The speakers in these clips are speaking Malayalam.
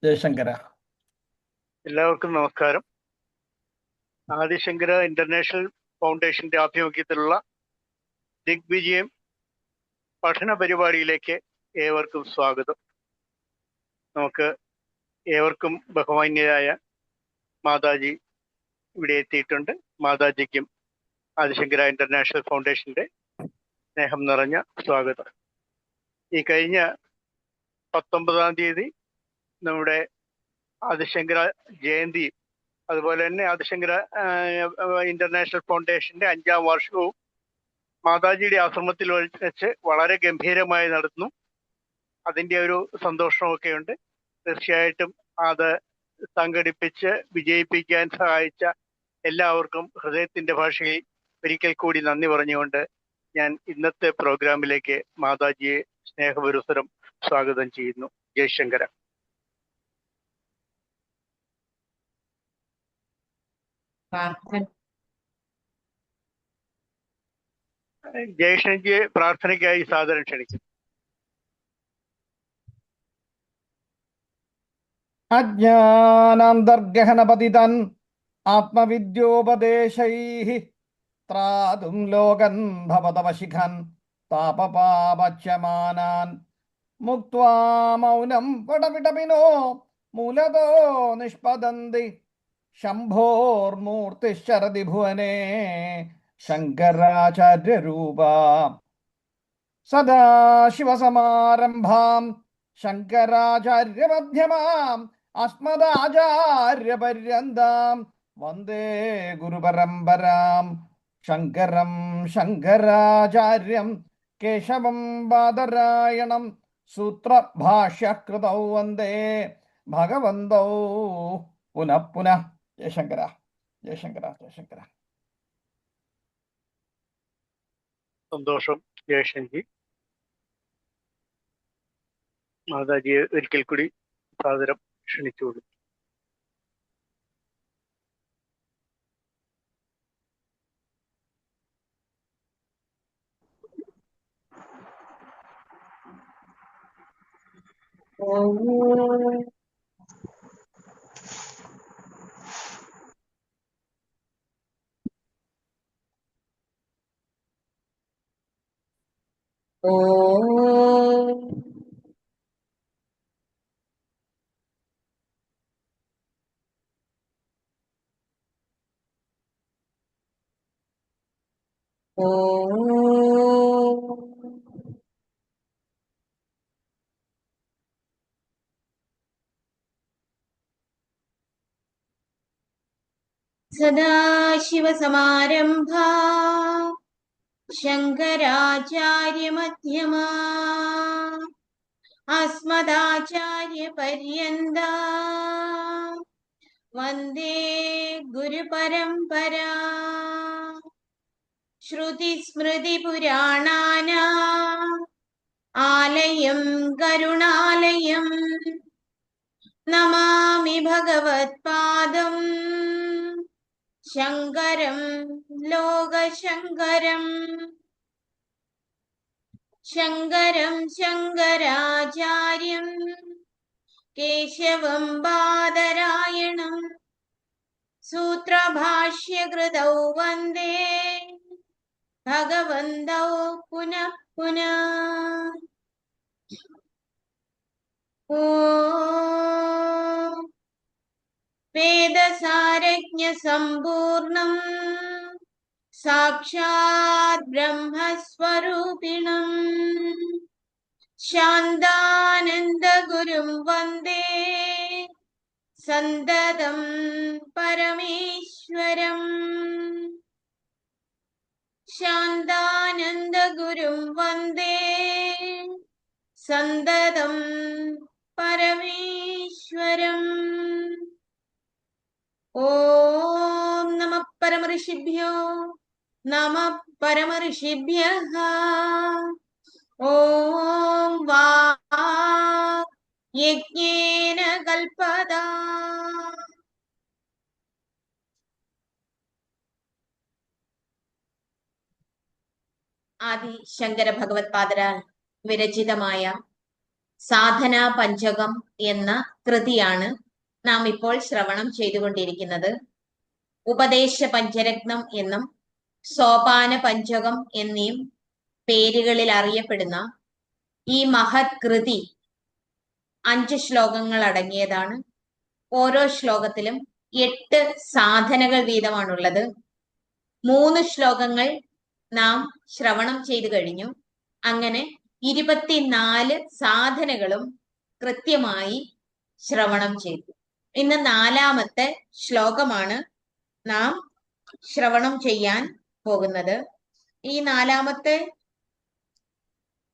ജയശങ്കര. എല്ലാവർക്കും നമസ്കാരം. ആദിശങ്കര ഇന്റർനാഷണൽ ഫൗണ്ടേഷന്റെ ആഭിമുഖ്യത്തിലുള്ള ദിഗ്വിജയം പഠന പരിപാടിയിലേക്ക് ഏവർക്കും സ്വാഗതം. നമുക്ക് ഏവർക്കും ബഹുമാന്യരായ മാതാജി ഇവിടെ എത്തിയിട്ടുണ്ട്. മാതാജിക്കും ആദിശങ്കര ഇന്റർനാഷണൽ ഫൗണ്ടേഷന്റെ സ്നേഹം നിറഞ്ഞ സ്വാഗതം. ഈ കഴിഞ്ഞ 19-ാം തീയതി നമ്മുടെ ആദിശങ്കര ജയന്തി, അതുപോലെ തന്നെ ആദിശങ്കര ഇന്റർനാഷണൽ ഫൗണ്ടേഷന്റെ 5-ാം വാർഷികവും മാതാജിയുടെ ആശ്രമത്തിൽ വെച്ച് വളരെ ഗംഭീരമായി നടന്നു. അതിൻ്റെ ഒരു സന്തോഷമൊക്കെ ഉണ്ട്. തീർച്ചയായിട്ടും അത് സംഘടിപ്പിച്ച് വിജയിപ്പിക്കാൻ സഹായിച്ച എല്ലാവർക്കും ഹൃദയത്തിന്റെ ഭാഷയിൽ ഒരിക്കൽ കൂടി നന്ദി പറഞ്ഞുകൊണ്ട് ഞാൻ ഇന്നത്തെ പ്രോഗ്രാമിലേക്ക് മാതാജിയെ സ്നേഹപുരസ്സരം സ്വാഗതം ചെയ്യുന്നു. ജയശങ്കര. ജയശങ്കയെ പ്രാർത്ഥനയ്ക്കായി സാദരം ക്ഷണിക്കുന്നു. അജ്ഞാനാന്തർഗഹനപതിതൻ ആത്മവിദ്യോപദേശൈഃ ത്രാതും ലോകൻ ഭവതവശിഖൻ താപപാപച്യമാനാൻ മുക്ത്വാ മൗനം വടവിടപിനോ മൂലതോ നിഷ്പദന്തി ശംഭോർമൂർത്തിശ്ചരതി ഭുവനേ ശങ്കരാചാര്യരൂപ. സദാശിവസമാരംഭാം ശങ്കരാചാര്യമധ്യമാം അസ്മദാചാര്യപര്യന്താം വന്ദേ ഗുരുപരമ്പരാം. ശങ്കരം ശങ്കരാചാര്യം കേശവം ബാദരായണം സൂത്രഭാഷ്യകൃതൗ വന്ദേ ഭഗവന്തൗ പുനഃ പുനഃ. ജയശങ്കര ജയശങ്കര ജയശങ്കര. സന്തോഷം ജയശങ്കി. മാതാജിയെ ഒരിക്കൽ കൂടി സാദരം ക്ഷണിച്ചുകൊള്ളു. സദാശിവസമാരംഭാ ശങ്കരാചാര്യമധ്യമാ അസ്മദാചാര്യപര്യന്താ വന്ദേ ഗുരുപരമ്പരാ. ശ്രുതിസ്മൃതിപുരാണാനാം ആലയം കരുണാലയം നമാമി ഭഗവത്പാദം ശങ്കരം ലോകശങ്കരം. ശങ്കരം ശങ്കരാചാര്യം കേശവം ബാദരായണം സൂത്രഭാഷ്യകൃതൗ വന്ദേ ഭഗവന്തൗ പുനഃ പുനഃ. ഓം വേദസാരജ്ഞസമ്പൂർണം സാക്ഷാത് ബ്രഹ്മസ്വരൂപിണം ശാന്താനന്ദഗുരും വന്ദേ സന്തതം പരമേശ്വരം. ശാന്താനന്ദഗുരും വന്ദേ സന്തതം പരമേശ്വരം. ഓം നമഃ പരമഋഷിഭ്യോ നമഃ പരമഋഷിഭ്യഃ. ഓം വാഗ് യജ്ഞേന കൽപതാ. ആദി ശങ്കര ഭഗവത്പാദരാൽ വിരചിതമായ സാധനാ പഞ്ചകം എന്ന കൃതിയാണ് നാം ഇപ്പോൾ ശ്രവണം ചെയ്തുകൊണ്ടിരിക്കുന്നത്. ഉപദേശ പഞ്ചരത്നം എന്നും സോപാന പഞ്ചകം എന്നീ പേരുകളിൽ അറിയപ്പെടുന്ന ഈ മഹത് കൃതി 5 ശ്ലോകങ്ങൾ അടങ്ങിയതാണ്. ഓരോ ശ്ലോകത്തിലും 8 സാധനകൾ വീതമാണുള്ളത്. 3 ശ്ലോകങ്ങൾ നാം ശ്രവണം ചെയ്തു കഴിഞ്ഞു. അങ്ങനെ 24 സാധനകളും കൃത്യമായി ശ്രവണം ചെയ്തു. ഇന്ന് 4ാമത്തെ ശ്ലോകമാണ് നാം ശ്രവണം ചെയ്യാൻ പോകുന്നത്. ഈ 4ാമത്തെ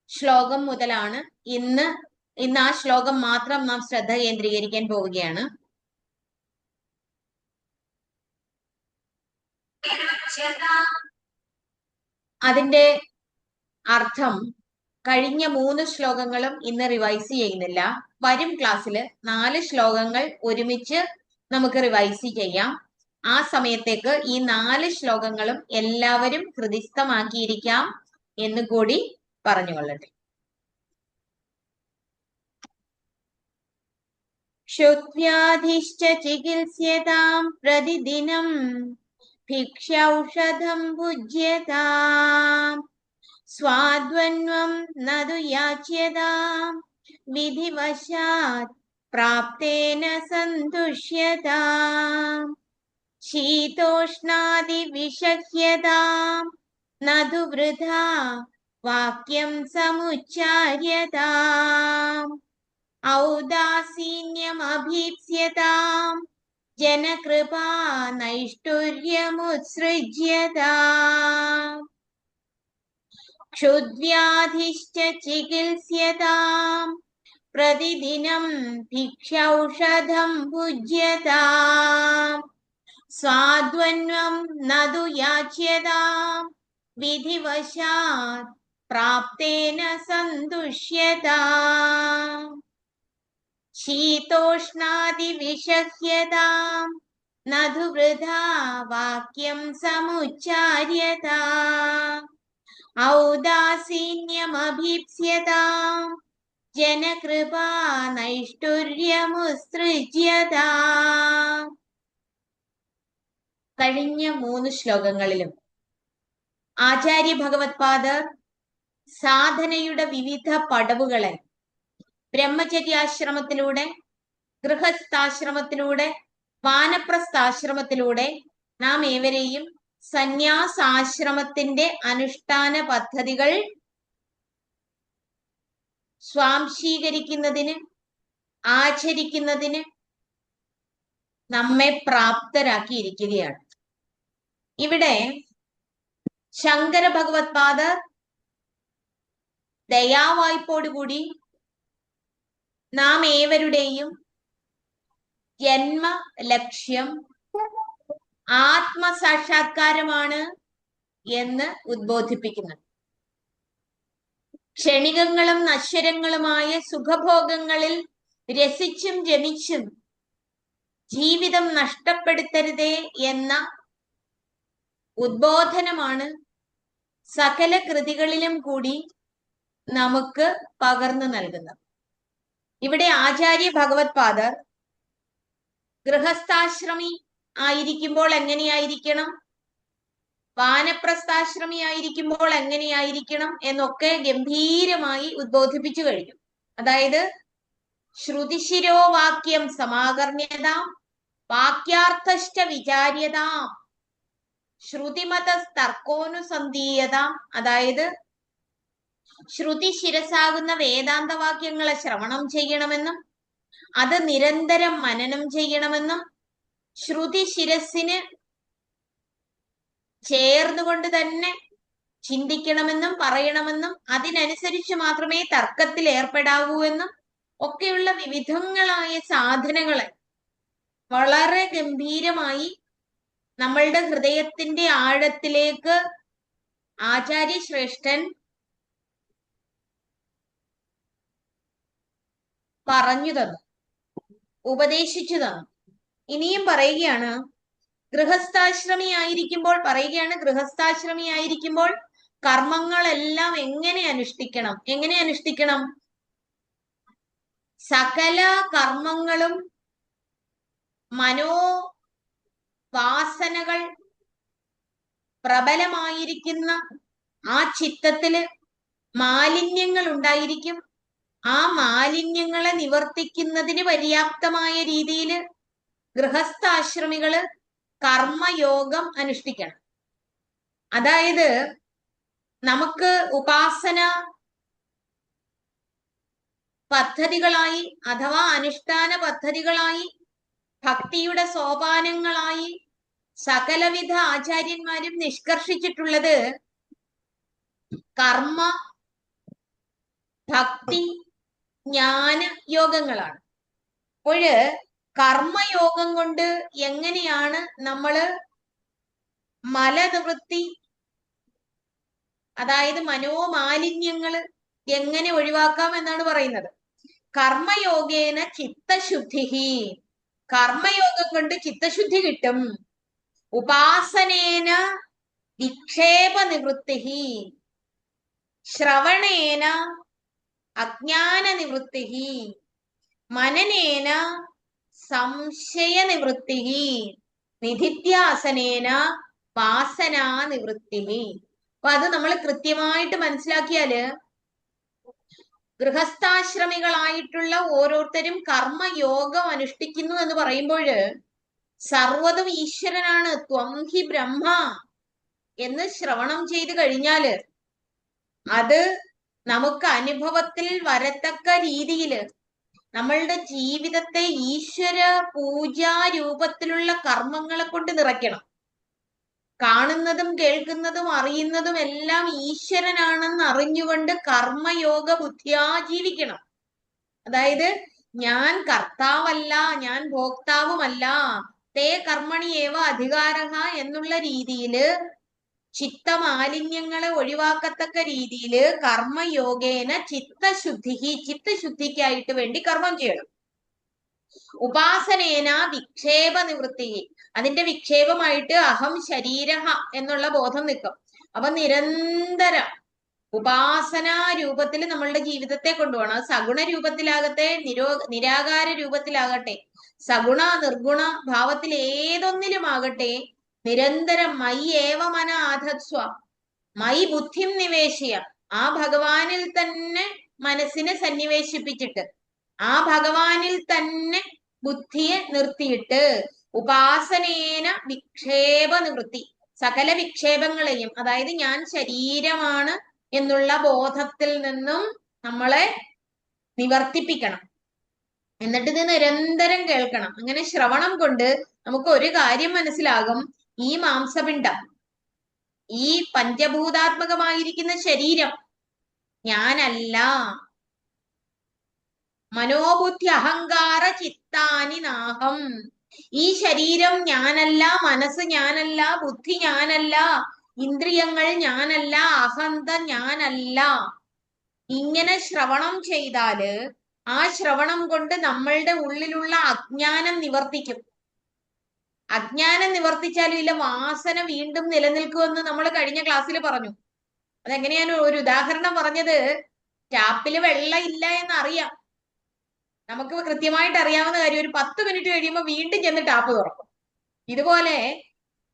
ശ്ലോകം മുതലാണ് ഇന്ന് ആ ശ്ലോകം മാത്രം നാം ശ്രദ്ധ കേന്ദ്രീകരിക്കാൻ പോവുകയാണ്. അതിന്റെ അർത്ഥം കഴിഞ്ഞ 3 ശ്ലോകങ്ങളും ഇന്ന് റിവൈസ് ചെയ്യുന്നില്ല. വരും ക്ലാസ്സിൽ 4 ശ്ലോകങ്ങൾ ഒരുമിച്ച് നമുക്ക് റിവൈസ് ചെയ്യാം. ആ സമയത്തേക്ക് ഈ 4 ശ്ലോകങ്ങളും എല്ലാവരും ഹൃദിസ്ഥമാക്കിയിരിക്കാം എന്ന് കൂടി പറഞ്ഞുകൊള്ളട്ടെ. ക്ഷുദ്വ്യാധിശ്ച ചികിത്സ്യതാം പ്രതിദിനം ഭിക്ഷൗഷധം ഭുജ്യതാം സ്വാദ്വന്വം നതു യാച്യതാം വിധിവശാത് പ്രാപ്തേന സന്തുഷ്യതാം ശീതോഷ്ണാദി വിഷഹ്യതാം നതു വൃഥാ വാക്യം സമുച്ചാര്യതാം ഔദാസീന്യമഭീപ്സ്യതാം ജനകൃപാ നൈഷ്ഠുര്യമുത്സൃജ്യതാം ക്ഷുദ്വ്യാധിശ്ച ചികിത്സ്യതാം പ്രതിദിനം ഭിക്ഷൗഷധം ഭുജ്യതാം സ്വാദ്വന്വം നതു യാച്യതാം വിധിവശാത് പ്രാപ്തേന സന്തുഷ്യതാം ശീതോഷ്ണാദി വിഷഹ്യതാം നതു വൃഥാ വാക്യം സമുച്ചാര്യതാം ഔദാസീന്യമഭീപ്സ്യതാം ജനകൃപാ നൈഷ്ഠുര്യമുത്സൃജ്യതാം. കഴിഞ്ഞ 3 ശ്ലോകങ്ങളിലും ആചാര്യ ഭഗവത്പാദർ സാധനയുടെ വിവിധ പടവുകളെ ബ്രഹ്മചര്യാശ്രമത്തിലൂടെ, ഗൃഹസ്ഥാശ്രമത്തിലൂടെ, വാനപ്രസ്ഥാശ്രമത്തിലൂടെ നാം ഏവരെയും സന്യാസാശ്രമത്തിന്റെ അനുഷ്ഠാന പദ്ധതികൾ സ്വാംശീകരിക്കുന്നതിന്, ആചരിക്കുന്നതിന് നമ്മെ പ്രാപ്തരാക്കിയിരിക്കുകയാണ്. ഇവിടെ ശങ്കര ഭഗവത്പാദർ ദയാവായ്പോടുകൂടി നാം ഏവരുടെയും ജന്മ ലക്ഷ്യം ആത്മസാക്ഷാത്കാരമാണ് എന്ന് ഉദ്ബോധിപ്പിക്കുന്നു. ക്ഷണികങ്ങളും നശ്വരങ്ങളുമായ സുഖഭോഗങ്ങളിൽ രസിച്ചും രമിച്ചും ജീവിതം നഷ്ടപ്പെടുത്തരുതേ എന്ന ഉദ്ബോധനമാണ് സകല കൃതികളിലും കൂടി നമുക്ക് പകർന്നു നൽകുന്നത്. ഇവിടെ ആചാര്യ ഭഗവത്പാദർ ഗൃഹസ്ഥാശ്രമി ആയിരിക്കുമ്പോൾ എങ്ങനെയായിരിക്കണം, വാനപ്രസ്ഥാശ്രമി ആയിരിക്കുമ്പോൾ എങ്ങനെയായിരിക്കണം എന്നൊക്കെ ഗംഭീരമായി ഉദ്ബോധിപ്പിച്ചു കഴിഞ്ഞു. അതായത് ശ്രുതിശിരോവാക്യം സമാകർണ്യതാം വാക്യാർത്ഥശ്ച വിചാര്യതാം ശ്രുതിമതസ്തർക്കോനുസന്ധീയതാം. അതായത് ശ്രുതി ശിരസാകുന്ന വേദാന്തവാക്യങ്ങളെ ശ്രവണം ചെയ്യണമെന്നും അത് നിരന്തരം മനനം ചെയ്യണമെന്നും ശ്രുതി ശിരസിന് ചേർന്നുകൊണ്ട് തന്നെ ചിന്തിക്കണമെന്നും പറയണമെന്നും അതിനനുസരിച്ച് മാത്രമേ തർക്കത്തിൽ ഏർപ്പെടാവൂ എന്നും ഒക്കെയുള്ള വിവിധങ്ങളായ സാധനങ്ങളെ വളരെ ഗംഭീരമായി നമ്മളുടെ ഹൃദയത്തിന്റെ ആഴത്തിലേക്ക് ആചാര്യശ്രേഷ്ഠൻ പറഞ്ഞു തന്നു, ഉപദേശിച്ചു തന്നു. ഇനിയും പറയുകയാണ്, ഗൃഹസ്ഥാശ്രമി സകല കർമ്മങ്ങളും മനോവാസനകൾ പ്രബലമായിരിക്കുന്ന ആ ചിത്തത്തില് മാലിന്യങ്ങൾ ഉണ്ടായിരിക്കും. ആ മാലിന്യങ്ങളെ നിവർത്തിക്കുന്നതിന് പര്യാപ്തമായ രീതിയിൽ ഗൃഹസ്ഥാശ്രമികള് കർമ്മയോഗം അനുഷ്ഠിക്കണം. അതായത് നമുക്ക് ഉപാസന പദ്ധതികളായി അഥവാ അനുഷ്ഠാന പദ്ധതികളായി ഭക്തിയുടെ സോപാനങ്ങളായി സകലവിധ ആചാര്യന്മാരും നിഷ്കർഷിച്ചിട്ടുള്ളത് കർമ്മ, ഭക്തി, ജ്ഞാന യോഗങ്ങളാണ്. അപ്പോഴ് കർമ്മയോഗം കൊണ്ട് എങ്ങനെയാണ് നമ്മള് മലനിവൃത്തി, അതായത് മനോമാലിന്യങ്ങള് എങ്ങനെ ഒഴിവാക്കാം എന്നാണ് പറയുന്നത്. കർമ്മയോഗേന ചിത്തശുദ്ധി, കർമ്മയോഗം കൊണ്ട് ചിത്തശുദ്ധി കിട്ടും. ഉപാസനേന വിക്ഷേപ നിവൃത്തി, ശ്രവണേന അജ്ഞാന നിവൃത്തി, മനനേന സംശയ നിവൃത്തി, നിധിധ്യാസനേന വാസനാ നിവൃത്തി. അപ്പൊ അത് നമ്മൾ കൃത്യമായിട്ട് മനസ്സിലാക്കിയാല് ഗൃഹസ്ഥാശ്രമികളായിട്ടുള്ള ഓരോരുത്തരും കർമ്മയോഗം അനുഷ്ഠിക്കുന്നു എന്ന് പറയുമ്പോൾ സർവ്വതും ഈശ്വരനാണ്, ത്വം ഹി ബ്രഹ്മ എന്ന് ശ്രവണം ചെയ്ത് കഴിഞ്ഞാല് അത് നമുക്ക് അനുഭവത്തിൽ വരത്തക്ക രീതിയിൽ നമ്മളുടെ ജീവിതത്തെ ഈശ്വര പൂജാ രൂപത്തിലുള്ള കർമ്മങ്ങളെ കൊണ്ട് നിറയ്ക്കണം. കാണുന്നതും കേൾക്കുന്നതും അറിയുന്നതും എല്ലാം ഈശ്വരനാണെന്ന് അറിഞ്ഞുകൊണ്ട് കർമ്മയോഗ ബുദ്ധിയാ ജീവിക്കണം. അതായത് ഞാൻ കർത്താവല്ല, ഞാൻ ഭോക്താവുമല്ല, തേ കർമ്മണി ഏവ അധികാരഹ എന്നുള്ള രീതിയില് ചിത്തമാലിന്യങ്ങളെ ഒഴിവാക്കത്തക്ക രീതിയില് കർമ്മയോഗേന ചിത്തശുദ്ധി, ചിത്തശുദ്ധിക്കായിട്ട് വേണ്ടി കർമ്മം ചെയ്യണം. ഉപാസനേന വിക്ഷേപ നിവൃത്തി, അതിന്റെ വിക്ഷേപമായിട്ട് അഹം ശരീരഹ എന്നുള്ള ബോധം നിൽക്കും. അപ്പൊ നിരന്തരം ഉപാസനാ രൂപത്തിൽ നമ്മളുടെ ജീവിതത്തെ കൊണ്ടുപോകണം. അത് സഗുണ രൂപത്തിലാകട്ടെ, നിരാകാര രൂപത്തിലാകട്ടെ, സഗുണ നിർഗുണ ഭാവത്തിൽ ഏതൊന്നിലുമാകട്ടെ, നിരന്തരം മയി ഏവ മന ആധത്സ്വ, മയി ബുദ്ധിം നിവേശിയ, ആ ഭഗവാനിൽ തന്നെ മനസ്സിനെ സന്നിവേശിപ്പിച്ചിട്ട് ആ ഭഗവാനിൽ തന്നെ ബുദ്ധിയെ നിർത്തിയിട്ട് ഉപാസനേന വിക്ഷേപ നിവൃത്തി, സകല വിക്ഷേപങ്ങളെയും, അതായത് ഞാൻ ശരീരമാണ് എന്നുള്ള ബോധത്തിൽ നിന്നും നമ്മളെ നിവർത്തിപ്പിക്കണം. എന്നിട്ട് ഇത് നിരന്തരം കേൾക്കണം. അങ്ങനെ ശ്രവണം കൊണ്ട് നമുക്ക് ഒരു കാര്യം മനസ്സിലാകും, ഈ മാംസപിണ്ഡം, ഈ പഞ്ചഭൂതാത്മകമായിരിക്കുന്ന ശരീരം ഞാനല്ല. മനോബുദ്ധി അഹങ്കാര ചിത്താനി നാഹം, ഈ ശരീരം ഞാനല്ല, മനസ്സ് ഞാനല്ല, ബുദ്ധി ഞാനല്ല, ഇന്ദ്രിയങ്ങൾ ഞാനല്ല, അഹന്ത ഞാനല്ല. ഇങ്ങനെ ശ്രവണം ചെയ്താല് ആ ശ്രവണം കൊണ്ട് നമ്മളുടെ ഉള്ളിലുള്ള അജ്ഞാനം നിവർത്തിക്കും. അജ്ഞാനം നിവർത്തിച്ചാലും ഇല്ല വാസന വീണ്ടും നിലനിൽക്കുമെന്ന് നമ്മൾ കഴിഞ്ഞ ക്ലാസ്സിൽ പറഞ്ഞു. അതെങ്ങനെയാണ് ഒരു ഉദാഹരണം പറഞ്ഞത്, ടാപ്പില് വെള്ളം ഇല്ല എന്നറിയാം, നമുക്ക് കൃത്യമായിട്ട് അറിയാവുന്ന കാര്യം. ഒരു 10 മിനിറ്റ് കഴിയുമ്പോൾ വീണ്ടും ചെന്ന് ടാപ്പ് തുറക്കും. ഇതുപോലെ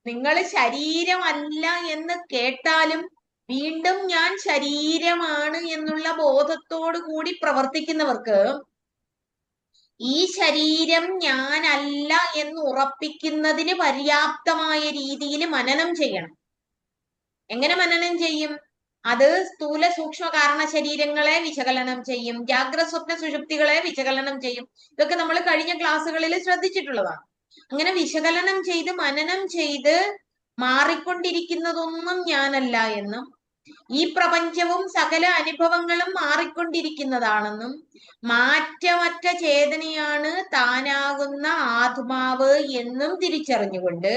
നിങ്ങൾ ശരീരമല്ല എന്ന് കേട്ടാലും വീണ്ടും ഞാൻ ശരീരമാണ് എന്നുള്ള ബോധത്തോടു കൂടി പ്രവർത്തിക്കുന്നവർക്ക് ഈ ശരീരം ഞാനല്ല എന്ന് ഉറപ്പിക്കുന്നതിന് പര്യാപ്തമായ രീതിയിൽ മനനം ചെയ്യണം. എങ്ങനെ മനനം ചെയ്യും? അത് സ്ഥൂല സൂക്ഷ്മ കാരണ ശരീരങ്ങളെ വിശകലനം ചെയ്യും, ജാഗ്രത സ്വപ്ന സുഷുപ്തികളെ വിശകലനം ചെയ്യും. ഇതൊക്കെ നമ്മൾ കഴിഞ്ഞ ക്ലാസ്സുകളിൽ ശ്രദ്ധിച്ചിട്ടുള്ളതാണ്. അങ്ങനെ വിശകലനം ചെയ്ത് മനനം ചെയ്ത് മാറിക്കൊണ്ടിരിക്കുന്നതൊന്നും ഞാനല്ല എന്നും, ഈ പ്രപഞ്ചവും സകല അനുഭവങ്ങളും മാറിക്കൊണ്ടിരിക്കുന്നതാണെന്നും, മാറ്റമറ്റ ചേതനയാണ് താനാകുന്ന ആത്മാവ് എന്നും തിരിച്ചറിഞ്ഞുകൊണ്ട്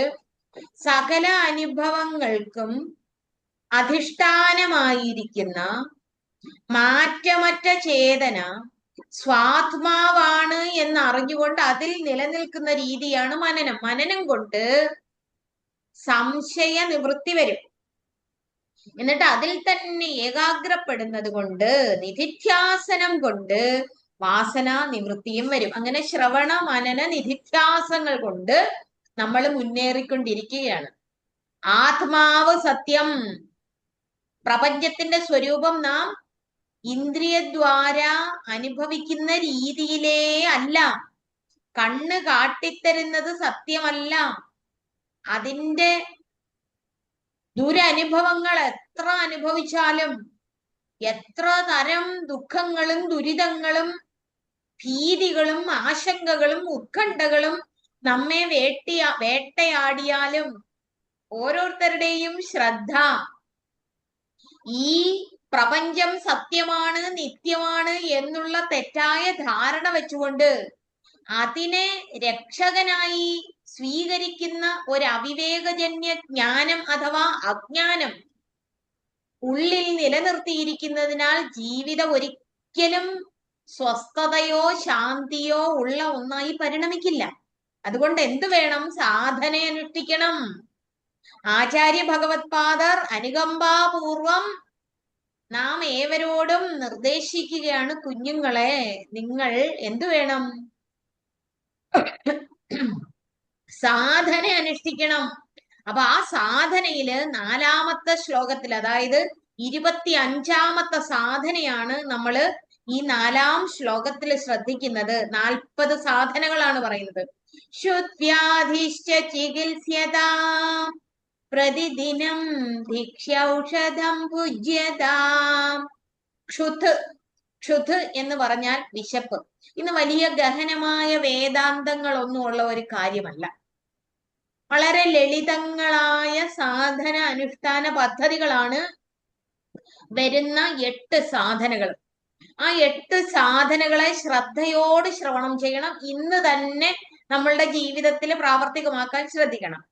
സകല അനുഭവങ്ങൾക്കും അധിഷ്ഠാനമായിരിക്കുന്ന മാറ്റമറ്റ ചേതന സ്വാത്മാവാണ് എന്നറിഞ്ഞുകൊണ്ട് അതിൽ നിലനിൽക്കുന്ന രീതിയാണ് മനനം. മനനം കൊണ്ട് സംശയ നിവൃത്തി വരും. എന്നിട്ട് അതിൽ തന്നെ ഏകാഗ്രപ്പെടുന്നത് കൊണ്ട്, നിധിധ്യാസനം കൊണ്ട് വാസന നിവൃത്തിയും വരും. അങ്ങനെ ശ്രവണ മനന നിധിധ്യാസങ്ങൾ കൊണ്ട് നമ്മൾ മുന്നേറിക്കൊണ്ടിരിക്കുകയാണ്. ആത്മാവ് സത്യം. പ്രപഞ്ചത്തിന്റെ സ്വരൂപം നാം ഇന്ദ്രിയദ്വാര അനുഭവിക്കുന്ന രീതിയിലേ അല്ല. കണ്ണ് കാട്ടിത്തരുന്നത് സത്യമല്ല. അതിന്റെ ദുരനുഭവങ്ങൾ എത്ര അനുഭവിച്ചാലും, എത്ര തരം ദുഃഖങ്ങളും ദുരിതങ്ങളും ഭീതികളും ആശങ്കകളും ഉത്കണ്ഠകളും നമ്മെ വേട്ടയാടിയാലും ഓരോരുത്തരുടെയും ശ്രദ്ധ ഈ പ്രപഞ്ചം സത്യമാണ്, നിത്യമാണ് എന്നുള്ള തെറ്റായ ധാരണ വെച്ചുകൊണ്ട് അതിനെ രക്ഷകനായി സ്വീകരിക്കുന്ന ഒരു അവിവേകജന്യ ജ്ഞാനം അഥവാ അജ്ഞാനം ഉള്ളിൽ നിലനിർത്തിയിരിക്കുന്നതിനാൽ ജീവിതം ഒരിക്കലും സ്വസ്ഥതയോ ശാന്തിയോ ഉള്ള ഒന്നായി പരിണമിക്കില്ല. അതുകൊണ്ട് എന്ത് വേണം? സാധന അനുഷ്ഠിക്കണം. ആചാര്യ ഭഗവത്പാദർ അനുകമ്പാപൂർവം നാം ഏവരോടും നിർദ്ദേശിക്കുകയാണ്, കുഞ്ഞുങ്ങളെ നിങ്ങൾ എന്തു വേണം? സാധന അനുഷ്ഠിക്കണം. അപ്പൊ ആ സാധനയില് 4-ാമത്തെ ശ്ലോകത്തിൽ, അതായത് 25-ാമത്തെ സാധനയാണ് നമ്മള് ഈ 4-ാം ശ്ലോകത്തിൽ ശ്രദ്ധിക്കുന്നത്. 40 സാധനകളാണ് പറയുന്നത്. ശുദ്ധ്യാധിഷ്ഠ ചികിത്സ്യതാ പ്രതിദിനം ഭിക്ഷൗഷധം ഭുജ്യതാം. ക്ഷുത് എന്ന് പറഞ്ഞാൽ വിശപ്പ്. ഇന്ന് വലിയ ഗഹനമായ വേദാന്തങ്ങളൊന്നും ഉള്ള ഒരു കാര്യമല്ല. വളരെ ലളിതങ്ങളായ സാധന അനുഷ്ഠാന പദ്ധതികളാണ് വരുന്ന 8 സാധനകൾ. ആ 8 സാധനകളെ ശ്രദ്ധയോട് ശ്രവണം ചെയ്യണം. ഇന്ന് തന്നെ നമ്മളുടെ ജീവിതത്തിൽ പ്രാവർത്തികമാക്കാൻ ശ്രദ്ധിക്കണം.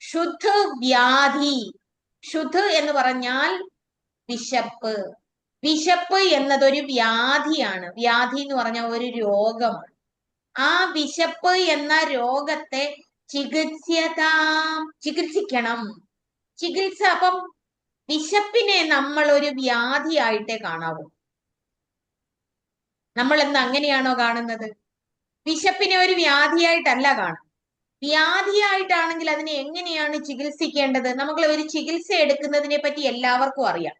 ശുദ്ധ വ്യാധി. ശുദ്ധ എന്ന് പറഞ്ഞാൽ വിശപ്പ്. വിശപ്പ് എന്നതൊരു വ്യാധിയാണ്. വ്യാധി എന്ന് പറഞ്ഞാൽ ഒരു രോഗമാണ്. ആ വിശപ്പ് എന്ന രോഗത്തെ ചികിത്സിക്കണം. ചികിത്സ. അപ്പം വിശപ്പിനെ നമ്മൾ ഒരു വ്യാധിയായിട്ടേ കാണാവൂ. നമ്മൾ എന്ന് അങ്ങനെയാണോ കാണുന്നത്? വിശപ്പിനെ ഒരു വ്യാധിയായിട്ടല്ല കാണുന്നത്. വ്യാധിയായിട്ടാണെങ്കിൽ അതിനെ എങ്ങനെയാണ് ചികിത്സിക്കേണ്ടത്? നമ്മൾ ഒരു ചികിത്സ എടുക്കുന്നതിനെ പറ്റി എല്ലാവർക്കും അറിയാം.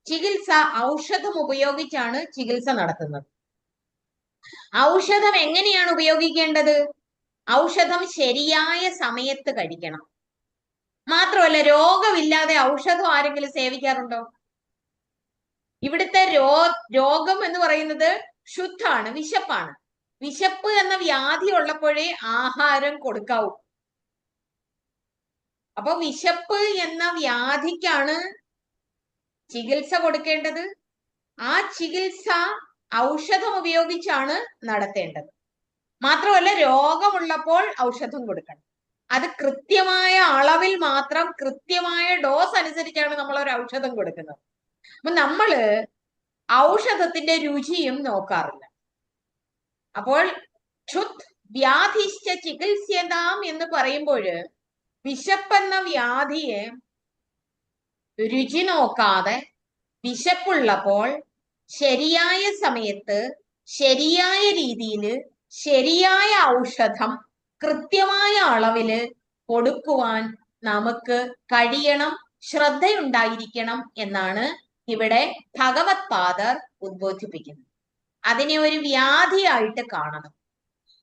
ചികിത്സ ഔഷധം ഉപയോഗിച്ചാണ് ചികിത്സ നടത്തുന്നത്. ഔഷധം എങ്ങനെയാണ് ഉപയോഗിക്കേണ്ടത്? ഔഷധം ശരിയായ സമയത്ത് കഴിക്കണം. മാത്രമല്ല, രോഗമില്ലാതെ ഔഷധം ആരെങ്കിലും സേവിക്കാറുണ്ടോ? ഇവിടുത്തെ രോഗം എന്ന് പറയുന്നത് ശുദ്ധാണ്, വിശപ്പാണ്. വിശപ്പ് എന്ന വ്യാധി ഉള്ളപ്പോഴേ ആഹാരം കൊടുക്കാവൂ. അപ്പൊ വിശപ്പ് എന്ന വ്യാധിക്കാണ് ചികിത്സ കൊടുക്കേണ്ടത്. ആ ചികിത്സ ഔഷധം ഉപയോഗിച്ചാണ് നടത്തേണ്ടത്. മാത്രമല്ല, രോഗമുള്ളപ്പോൾ ഔഷധം കൊടുക്കണം. അത് കൃത്യമായ അളവിൽ മാത്രം, കൃത്യമായ ഡോസ് അനുസരിച്ചാണ് നമ്മൾ ഒരു ഔഷധം കൊടുക്കുന്നത്. അപ്പൊ നമ്മള് ഔഷധത്തിന്റെ രുചിയും നോക്കാറില്ല. അപ്പോൾ ക്ഷുത് വ്യാധിശ്ച ചികിത്സ്യതാം എന്ന് പറയുമ്പോൾ വിശപ്പെന്ന വ്യാധിയെ രുചി നോക്കാതെ വിശപ്പുള്ളപ്പോൾ ശരിയായ സമയത്ത് ശരിയായ രീതിയിൽ ശരിയായ ഔഷധം കൃത്യമായ അളവില് കൊടുക്കുവാൻ നമുക്ക് കഴിയണം, ശ്രദ്ധയുണ്ടായിരിക്കണം എന്നാണ് ഇവിടെ ഭഗവത്പാദർ ഉദ്ബോധിപ്പിക്കുന്നത്. അതിനെ ഒരു വ്യാധിയായിട്ട് കാണണം.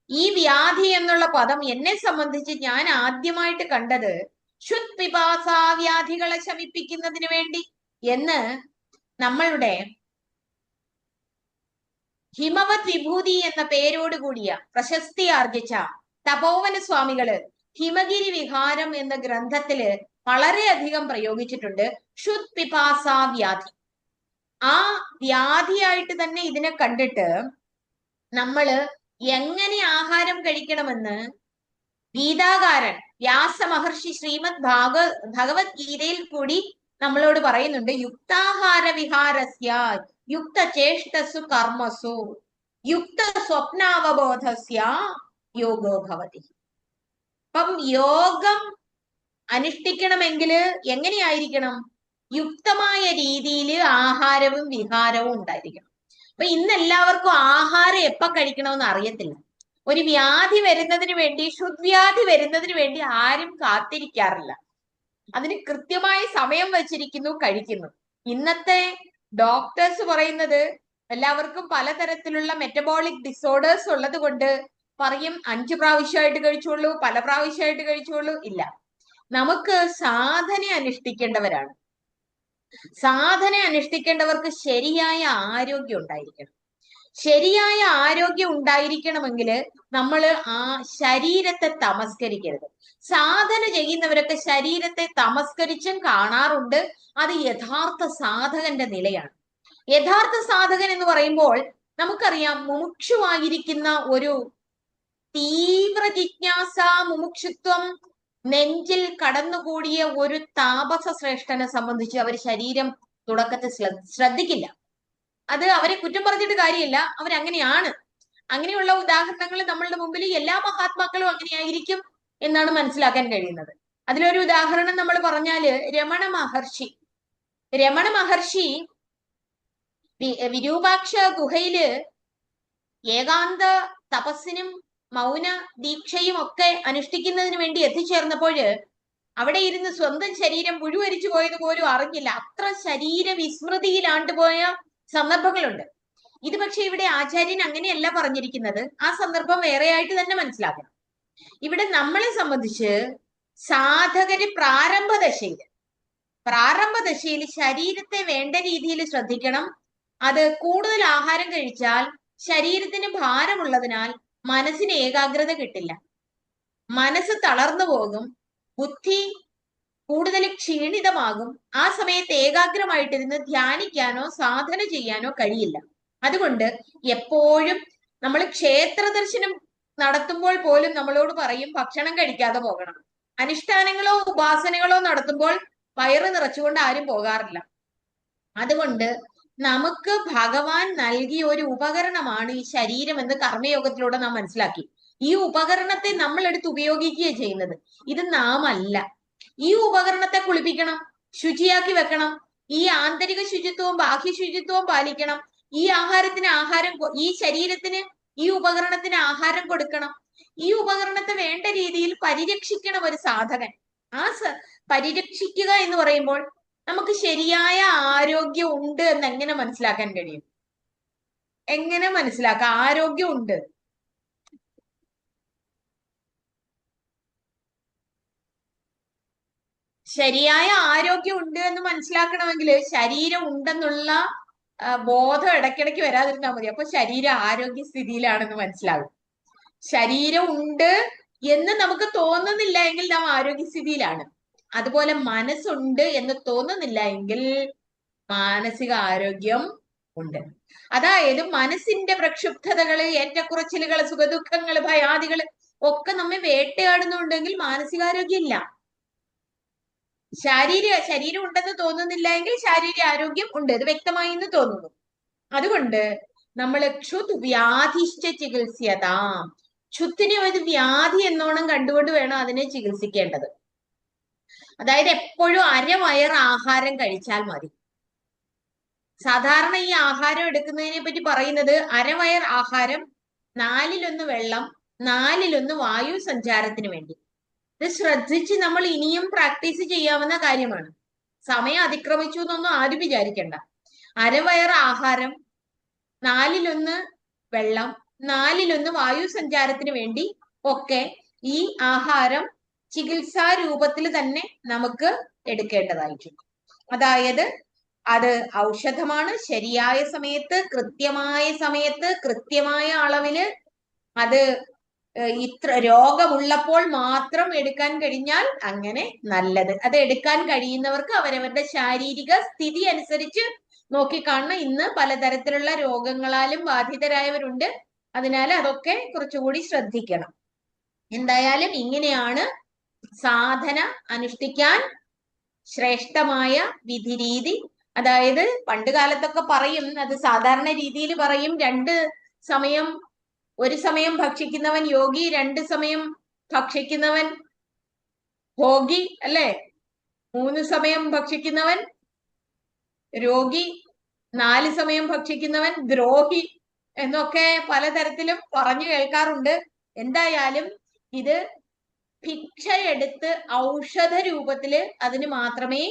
ഈ വ്യാധി എന്നുള്ള പദം എന്നെ സംബന്ധിച്ച് ഞാൻ ആദ്യമായിട്ട് കണ്ടത് ശുദ്ധ പിപാസാ വ്യാധികളെ ശമിപ്പിക്കുന്നതിന് വേണ്ടി എന്ന് നമ്മളുടെ ഹിമവത് വിഭൂതി എന്ന പേരോടുകൂടിയ പ്രശസ്തി ആർജിച്ച തപോവന സ്വാമികള് ഹിമഗിരി വിഹാരം എന്ന ഗ്രന്ഥത്തില് വളരെയധികം പ്രയോഗിച്ചിട്ടുണ്ട് ശുദ്ധ പിപാസാ വ്യാധി. ആ വ്യാധിയായിട്ട് തന്നെ ഇതിനെ കണ്ടിട്ട് നമ്മള് എങ്ങനെ ആഹാരം കഴിക്കണമെന്ന് ഗീതാകാരൻ വ്യാസമഹർഷി ശ്രീമദ് ഭഗവത്ഗീതയിൽ കൂടി നമ്മളോട് പറയുന്നുണ്ട്. യുക്താഹാര വിഹാരസ്യ യുക്ത ചേഷ്ടസു കർമ്മസു യുക്ത സ്വപ്നാവബോധസ്യ യോഗോ ഭവതി. അപ്പം യോഗം അനുഷ്ഠിക്കണമെങ്കിൽ എങ്ങനെയായിരിക്കണം? യുക്തമായ രീതിയിൽ ആഹാരവും വിഹാരവും ഉണ്ടായിരിക്കണം. അപ്പൊ ഇന്ന് എല്ലാവർക്കും ആഹാരം എപ്പോ കഴിക്കണമെന്ന് അറിയത്തില്ല. ഒരു വ്യാധി വരുന്നതിന് വേണ്ടി, ക്ഷുദ്വ്യാധി വരുന്നതിന് വേണ്ടി ആരും കാത്തിരിക്കാറില്ല. അതിന് കൃത്യമായി സമയം വെച്ചിരിക്കുന്നു, കഴിക്കുന്നു. ഇന്നത്തെ ഡോക്ടേഴ്സ് പറയുന്നത് എല്ലാവർക്കും പലതരത്തിലുള്ള മെറ്റബോളിക് ഡിസോർഡേഴ്സ് ഉള്ളത് കൊണ്ട് പറയും 5 പ്രാവശ്യമായിട്ട് കഴിച്ചോളൂ, പല പ്രാവശ്യമായിട്ട് കഴിച്ചോളൂ. ഇല്ല, നമുക്ക് സാധന അനുഷ്ഠിക്കേണ്ടവരാണ്. സാധന അനുഷ്ഠിക്കേണ്ടവർക്ക് ശരിയായ ആരോഗ്യം ഉണ്ടായിരിക്കണം. ശരിയായ ആരോഗ്യം ഉണ്ടായിരിക്കണമെങ്കിൽ നമ്മൾ ആ ശരീരത്തെ തമസ്കരിക്കരുത്. സാധന ചെയ്യുന്നവരൊക്കെ ശരീരത്തെ തമസ്കരിച്ചും കാണാറുണ്ട്. അത് യഥാർത്ഥ സാധകന്റെ നിലയാണ്. യഥാർത്ഥ സാധകൻ എന്ന് പറയുമ്പോൾ നമുക്കറിയാം, മുമുക്ഷുവായിരിക്കുന്ന ഒരു തീവ്ര ജിജ്ഞാസ, മുമുക്ഷുത്വം നെഞ്ചിൽ കടന്നുകൂടിയ ഒരു താപസ ശ്രേഷ്ഠനെ സംബന്ധിച്ച് അവർ ശരീരം തുടക്കത്തിൽ ശ്രദ്ധിക്കില്ല. അത് അവരെ കുറ്റം പറഞ്ഞിട്ട് കാര്യമില്ല, അവരങ്ങനെയാണ്. അങ്ങനെയുള്ള ഉദാഹരണങ്ങൾ നമ്മളുടെ മുമ്പിൽ എല്ലാ മഹാത്മാക്കളും അങ്ങനെയായിരിക്കും എന്നാണ് മനസ്സിലാക്കാൻ കഴിയുന്നത്. അതിലൊരു ഉദാഹരണം നമ്മൾ പറഞ്ഞാല് രമണ മഹർഷി. രമണ മഹർഷി വിരൂപാക്ഷ ഗുഹയില് ഏകാന്ത തപസ്സിനും മൗന ദീക്ഷയും ഒക്കെ അനുഷ്ഠിക്കുന്നതിന് വേണ്ടി എത്തിച്ചേർന്നപ്പോൾ അവിടെ ഇരുന്ന് സ്വന്തം ശരീരം പുഴുവരിച്ചു പോയത് പോലും അറിഞ്ഞില്ല. അത്ര ശരീര വിസ്മൃതിയിലാണ്ടുപോയ സന്ദർഭങ്ങളുണ്ട്. ഇത് പക്ഷെ ഇവിടെ ആചാര്യൻ അങ്ങനെയല്ല പറഞ്ഞിരിക്കുന്നത്. ആ സന്ദർഭം വേറെയായിട്ട് തന്നെ മനസ്സിലാക്കണം. ഇവിടെ നമ്മളെ സംബന്ധിച്ച് സാധകര് പ്രാരംഭ ദശയിൽ ശരീരത്തെ വേണ്ട രീതിയിൽ ശ്രദ്ധിക്കണം. അത് കൂടുതൽ ആഹാരം കഴിച്ചാൽ ശരീരത്തിന് ഭാരമുള്ളതിനാൽ മനസ്സിന് ഏകാഗ്രത കിട്ടില്ല, മനസ്സ് തളർന്നു പോകും, ബുദ്ധി കൂടുതൽ ക്ഷീണിതമാകും. ആ സമയത്ത് ഏകാഗ്രമായിട്ടിരുന്ന് ധ്യാനിക്കാനോ സാധന ചെയ്യാനോ കഴിയില്ല. അതുകൊണ്ട് എപ്പോഴും നമ്മൾ ക്ഷേത്ര ദർശനം നടത്തുമ്പോൾ പോലും നമ്മളോട് പറയും ഭക്ഷണം കഴിക്കാതെ പോകണം. അനുഷ്ഠാനങ്ങളോ ഉപാസനകളോ നടത്തുമ്പോൾ വയറ് നിറച്ചുകൊണ്ട് ആരും പോകാറില്ല. അതുകൊണ്ട് നമുക്ക് ഭഗവാൻ നൽകിയ ഒരു ഉപകരണമാണ് ഈ ശരീരം എന്ന് കർമ്മയോഗത്തിലൂടെ നാം മനസ്സിലാക്കി. ഈ ഉപകരണത്തെ നമ്മൾ എടുത്ത് ഉപയോഗിക്കുകയാണ് ചെയ്യുന്നത്. ഇത് നാം അല്ല. ഈ ഉപകരണത്തെ കുളിപ്പിക്കണം, ശുചിയാക്കി വെക്കണം. ഈ ആന്തരിക ശുചിത്വവും ബാഹ്യ ശുചിത്വവും പാലിക്കണം. ഈ ആഹാരത്തിന് ഈ ശരീരത്തിന് ഈ ഉപകരണത്തിന് ആഹാരം കൊടുക്കണം. ഈ ഉപകരണത്തെ വേണ്ട രീതിയിൽ പരിരക്ഷിക്കണം ഒരു സാധകൻ. ആ പരിരക്ഷിക്കുക എന്ന് പറയുമ്പോൾ നമുക്ക് ശരിയായ ആരോഗ്യം ഉണ്ട് എന്ന് എങ്ങനെ മനസ്സിലാക്കാൻ കഴിയും? എങ്ങനെ മനസ്സിലാക്കാം ആരോഗ്യം ഉണ്ട്? ശരിയായ ആരോഗ്യം ഉണ്ട് എന്ന് മനസ്സിലാക്കണമെങ്കിൽ ശരീരം ഉണ്ടെന്നുള്ള ബോധം ഇടയ്ക്കിടയ്ക്ക് വരാതിരുന്നാൽ മതി. അപ്പൊ ശരീരം ആരോഗ്യസ്ഥിതിയിലാണെന്ന് മനസ്സിലാകും. ശരീരം ഉണ്ട് എന്ന് നമുക്ക് തോന്നുന്നില്ല എങ്കിൽ നാം ആരോഗ്യസ്ഥിതിയിലാണ്. അതുപോലെ മനസ്സുണ്ട് എന്ന് തോന്നുന്നില്ല എങ്കിൽ മാനസിക ആരോഗ്യം ഉണ്ട്. അതായത് മനസ്സിന്റെ പ്രക്ഷുബ്ധതകള്, ഏറ്റക്കുറച്ചിലുകള്, സുഖദുഃഖങ്ങള്, ഭയാദികള് ഒക്കെ നമ്മെ വേട്ടയാടുന്നുണ്ടെങ്കിൽ മാനസികാരോഗ്യം ഇല്ല. ശരീരം ഉണ്ടെന്ന് തോന്നുന്നില്ല എങ്കിൽ ശാരീരിക ആരോഗ്യം ഉണ്ട്, അത് വ്യക്തമായി എന്ന് തോന്നുന്നു. അതുകൊണ്ട് നമ്മൾ ക്ഷുത് വ്യാധിശ്ച ചികിത്സ്യതാം, ക്ഷുത്തിനെ ഒരു വ്യാധി എന്നോണം കണ്ടുകൊണ്ട് വേണം അതിനെ ചികിത്സിക്കേണ്ടത്. അതായത് എപ്പോഴും അരവയർ ആഹാരം കഴിച്ചാൽ മതി. സാധാരണ ഈ ആഹാരം എടുക്കുന്നതിനെ പറ്റി പറയുന്നത് അരവയർ ആഹാരം, 1/4 വെള്ളം, 1/4 വായു സഞ്ചാരത്തിന് വേണ്ടി. ഇത് ശ്രദ്ധിച്ച് നമ്മൾ ഇനിയും പ്രാക്ടീസ് ചെയ്യാവുന്ന കാര്യമാണ്. സമയം അതിക്രമിച്ചു എന്നൊന്നും ആരും വിചാരിക്കണ്ട. അരവയർ ആഹാരം, 1/4 വെള്ളം, 1/4 വായു സഞ്ചാരത്തിന് വേണ്ടി ഒക്കെ ഈ ആഹാരം ചികിത്സാ രൂപത്തിൽ തന്നെ നമുക്ക് എടുക്കേണ്ടതായിട്ടുണ്ട്. അതായത് അത് ഔഷധമാണ്. ശരിയായ സമയത്ത്, കൃത്യമായ അളവില് അത് ഇത്ര രോഗമുള്ളപ്പോൾ മാത്രം എടുക്കാൻ കഴിഞ്ഞാൽ അങ്ങനെ നല്ലത്. അത് എടുക്കാൻ കഴിയുന്നവർക്ക് അവരവരുടെ ശാരീരിക സ്ഥിതി അനുസരിച്ച് നോക്കിക്കാണണം. ഇന്ന് പലതരത്തിലുള്ള രോഗങ്ങളാലും ബാധിതരായവരുണ്ട്. അതിനാൽ അതൊക്കെ കുറച്ചുകൂടി ശ്രദ്ധിക്കണം. എന്തായാലും ഇങ്ങനെയാണ് സാധന അനുഷ്ഠിക്കാൻ ശ്രേഷ്ഠമായ വിധിരീതി. അതായത് പണ്ട് കാലത്തൊക്കെ പറയും, അത് സാധാരണ രീതിയിൽ പറയും, 2 സമയം, ഒരു സമയം ഭക്ഷിക്കുന്നവൻ യോഗി, 2 സമയം ഭക്ഷിക്കുന്നവൻ ഭോഗി, അല്ലെ? 3 സമയം ഭക്ഷിക്കുന്നവൻ രോഗി, 4 സമയം ഭക്ഷിക്കുന്നവൻ ദ്രോഹി എന്നൊക്കെ പലതരത്തിലും പറഞ്ഞു കേൾക്കാറുണ്ട്. എന്തായാലും ഇത് ഭിക്ഷയെടുത്ത് ഔഷധ രൂപത്തില് അതിന് മാത്രമേ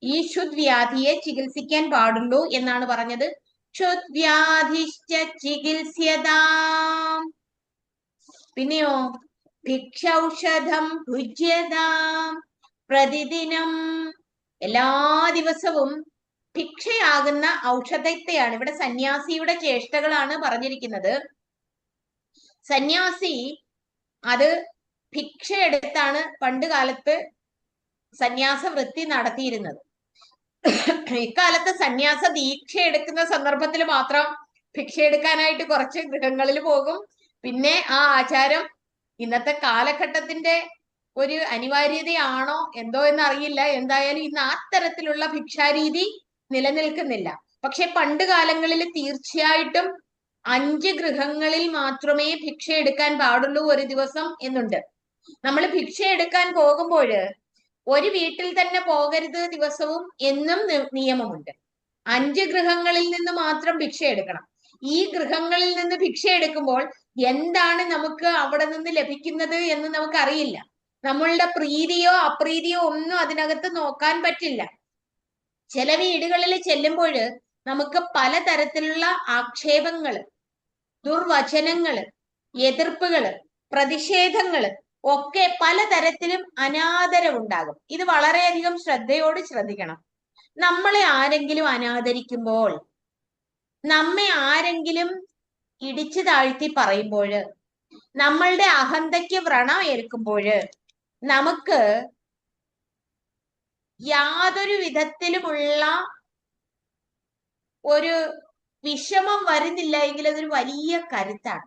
ഈ ക്ഷുദ്വ്യാധിയെ ചികിത്സിക്കാൻ പാടുള്ളൂ എന്നാണ് പറഞ്ഞത്. ക്ഷുദ്വ്യാധിശ്ച ചികിത്സ്യതാം. പിന്നെയോ ഭിക്ഷൌഷധം ഭുജ്യതാം പ്രതിദിനം. എല്ലാ ദിവസവും ഭിക്ഷയാകുന്ന ഔഷധത്തെയാണ് ഇവിടെ സന്യാസിയുടെ ചേഷ്ടകളാണ് പറഞ്ഞിരിക്കുന്നത്. സന്യാസി അത് ഭിക്ഷ എടുത്താണ് പണ്ട് കാലത്ത് സന്യാസ വൃത്തി നടത്തിയിരുന്നത്. ഇക്കാലത്ത് സന്യാസ ദീക്ഷ എടുക്കുന്ന സന്ദർഭത്തിൽ മാത്രം ഭിക്ഷ എടുക്കാനായിട്ട് കുറച്ച് ഗൃഹങ്ങളിൽ പോകും. പിന്നെ ആ ആചാരം ഇന്നത്തെ കാലഘട്ടത്തിന്റെ ഒരു അനിവാര്യതയാണോ എന്തോ എന്നറിയില്ല. എന്തായാലും ഇന്ന് ആ തരത്തിലുള്ള ഭിക്ഷാരീതി നിലനിൽക്കുന്നില്ല. പക്ഷെ പണ്ട് കാലങ്ങളിൽ തീർച്ചയായിട്ടും 5 ഗൃഹങ്ങളിൽ മാത്രമേ ഭിക്ഷ എടുക്കാൻ പാടുള്ളൂ ഒരു ദിവസം എന്നുണ്ട്. നമ്മൾ ഭിക്ഷ എടുക്കാൻ പോകുമ്പോൾ ഒരു വീട്ടിൽ തന്നെ പോകരുത് ദിവസവും എന്നും നിയമമുണ്ട്. 5 ഗൃഹങ്ങളിൽ നിന്ന് മാത്രം ഭിക്ഷ എടുക്കണം. ഈ ഗൃഹങ്ങളിൽ നിന്ന് ഭിക്ഷ എടുക്കുമ്പോൾ എന്താണ് നമുക്ക് അവിടെ നിന്ന് ലഭിക്കുന്നത് എന്ന് നമുക്കറിയില്ല. നമ്മളുടെ പ്രീതിയോ അപ്രീതിയോ ഒന്നും അതിനകത്ത് നോക്കാൻ പറ്റില്ല. ചില വീടുകളിൽ ചെല്ലുമ്പോൾ നമുക്ക് പലതരത്തിലുള്ള ആക്ഷേപങ്ങള്, ദുർവചനങ്ങള്, എതിർപ്പുകള്, പ്രതിഷേധങ്ങള് ഒക്കെ പലതരത്തിലും അനാദരവുണ്ടാകും. ഇത് വളരെയധികം ശ്രദ്ധയോട് ശ്രദ്ധിക്കണം. നമ്മളെ ആരെങ്കിലും അനാദരിക്കുമ്പോൾ, നമ്മെ ആരെങ്കിലും ഇടിച്ചു താഴ്ത്തി പറയുമ്പോൾ, നമ്മളുടെ അഹന്തയ്ക്ക് വ്രണം ഏൽക്കുമ്പോൾ നമുക്ക് യാതൊരു വിധത്തിലുമുള്ള ഒരു വിഷമം വരുന്നില്ല എങ്കിൽ അതൊരു വലിയ കരുത്താണ്.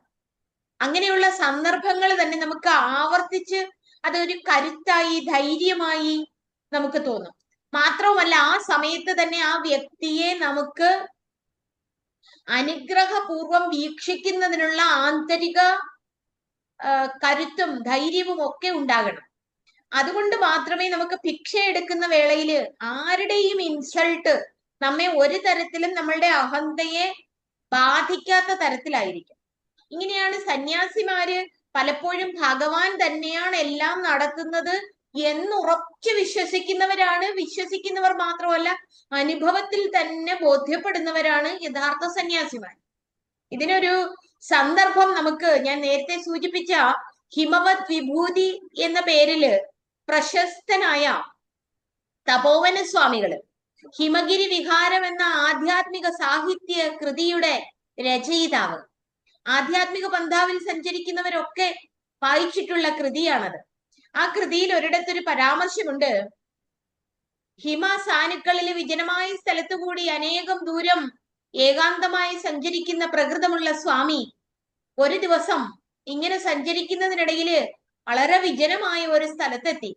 അങ്ങനെയുള്ള സന്ദർഭങ്ങൾ തന്നെ നമുക്ക് ആവർത്തിച്ച് അതൊരു കരുത്തായി, ധൈര്യമായി നമുക്ക് തോന്നും. മാത്രവുമല്ല ആ സമയത്ത് തന്നെ ആ വ്യക്തിയെ നമുക്ക് അനുഗ്രഹപൂർവം വീക്ഷിക്കുന്നതിനുള്ള ആന്തരിക കരുത്തും ധൈര്യവും ഒക്കെ ഉണ്ടാകണം. അതുകൊണ്ട് മാത്രമേ നമുക്ക് ഭിക്ഷ എടുക്കുന്ന വേളയിൽ ആരുടെയും ഇൻസൾട്ട് നമ്മെ ഒരു തരത്തിലും നമ്മളുടെ അഹന്തയെ ബാധിക്കാത്ത തരത്തിലായിരിക്കും. ഇങ്ങനെയാണ് സന്യാസിമാര് പലപ്പോഴും ഭഗവാൻ തന്നെയാണ് എല്ലാം നടത്തുന്നത് എന്നുറച്ചു വിശ്വസിക്കുന്നവരാണ്. വിശ്വസിക്കുന്നവർ മാത്രമല്ല, അനുഭവത്തിൽ തന്നെ ബോധ്യപ്പെടുന്നവരാണ് യഥാർത്ഥ സന്യാസിമാർ. ഇതിനൊരു സന്ദർഭം നമുക്ക് ഞാൻ നേരത്തെ സൂചിപ്പിച്ച ഹിമവത് വിഭൂതി എന്ന പേരില് പ്രശസ്തനായ തപോവന സ്വാമികള്, ഹിമഗിരി വിഹാരം എന്ന ആധ്യാത്മിക സാഹിത്യ കൃതിയുടെ രചയിതാവ്, ആധ്യാത്മിക പന്ഥാവിൽ സഞ്ചരിക്കുന്നവരൊക്കെ വായിച്ചിട്ടുള്ള കൃതിയാണത്. ആ കൃതിയിൽ ഒരിടത്തൊരു പരാമർശമുണ്ട്. ഹിമസാനുക്കളിൽ വിജനമായ സ്ഥലത്തുകൂടി അനേകം ദൂരം ഏകാന്തമായി സഞ്ചരിക്കുന്ന പ്രകൃതമുള്ള സ്വാമി ഒരു ദിവസം ഇങ്ങനെ സഞ്ചരിക്കുന്നതിനിടയില് വളരെ വിജനമായ ഒരു സ്ഥലത്തെത്തി.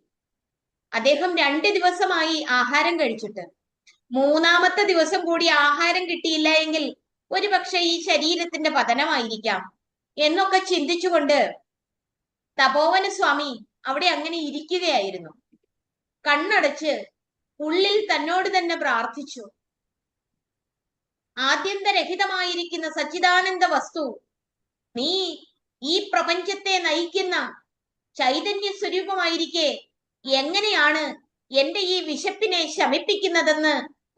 അദ്ദേഹം 2 ദിവസമായി ആഹാരം കഴിച്ചിട്ട്. 3-ാമത്തെ ദിവസം കൂടി ആഹാരം കിട്ടിയില്ല എങ്കിൽ ഒരുപക്ഷെ ഈ ശരീരത്തിന്റെ പതനമായിരിക്കാം എന്നൊക്കെ ചിന്തിച്ചുകൊണ്ട് തപോവന സ്വാമി അവിടെ അങ്ങനെ ഇരിക്കുകയായിരുന്നു. കണ്ണടച്ച് ഉള്ളിൽ തന്നോട് തന്നെ പ്രാർത്ഥിച്ചു. ആദ്യന്തരഹിതമായിരിക്കുന്ന സച്ചിദാനന്ദ വസ്തു, നീ ഈ പ്രപഞ്ചത്തെ നയിക്കുന്ന ചൈതന്യ സ്വരൂപമായിരിക്കെ എങ്ങനെയാണ് എന്റെ ഈ വിശപ്പിനെ ശമിപ്പിക്കുന്നതെന്ന്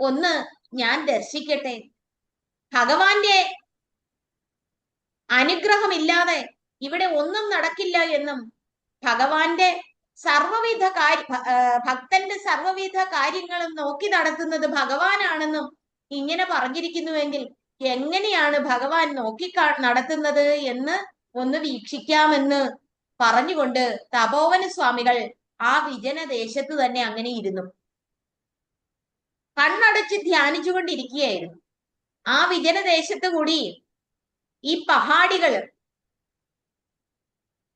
ഒന്ന് ഞാൻ ദർശിക്കട്ടെ. ഭഗവാന്റെ അനുഗ്രഹമില്ലാതെ ഇവിടെ ഒന്നും നടക്കില്ല എന്നും ഭഗവാന്റെ ഭക്തന്റെ സർവവിധ കാര്യങ്ങളും നോക്കി നടത്തുന്നത് ഭഗവാനാണെന്നും ഇങ്ങനെ പറഞ്ഞിരിക്കുന്നുവെങ്കിൽ എങ്ങനെയാണ് ഭഗവാൻ നോക്കി നടത്തുന്നത് എന്ന് ഒന്ന് വീക്ഷിക്കാമെന്ന് പറഞ്ഞുകൊണ്ട് തപോവന സ്വാമികൾ ആ വിജനദേശത്ത് തന്നെ അങ്ങനെ ഇരുന്നു. കണ്ണടച്ച് ധ്യാനിച്ചുകൊണ്ടിരിക്കുകയായിരുന്നു. ആ വിജനദേശത്ത് കൂടി ഈ പഹാടികള്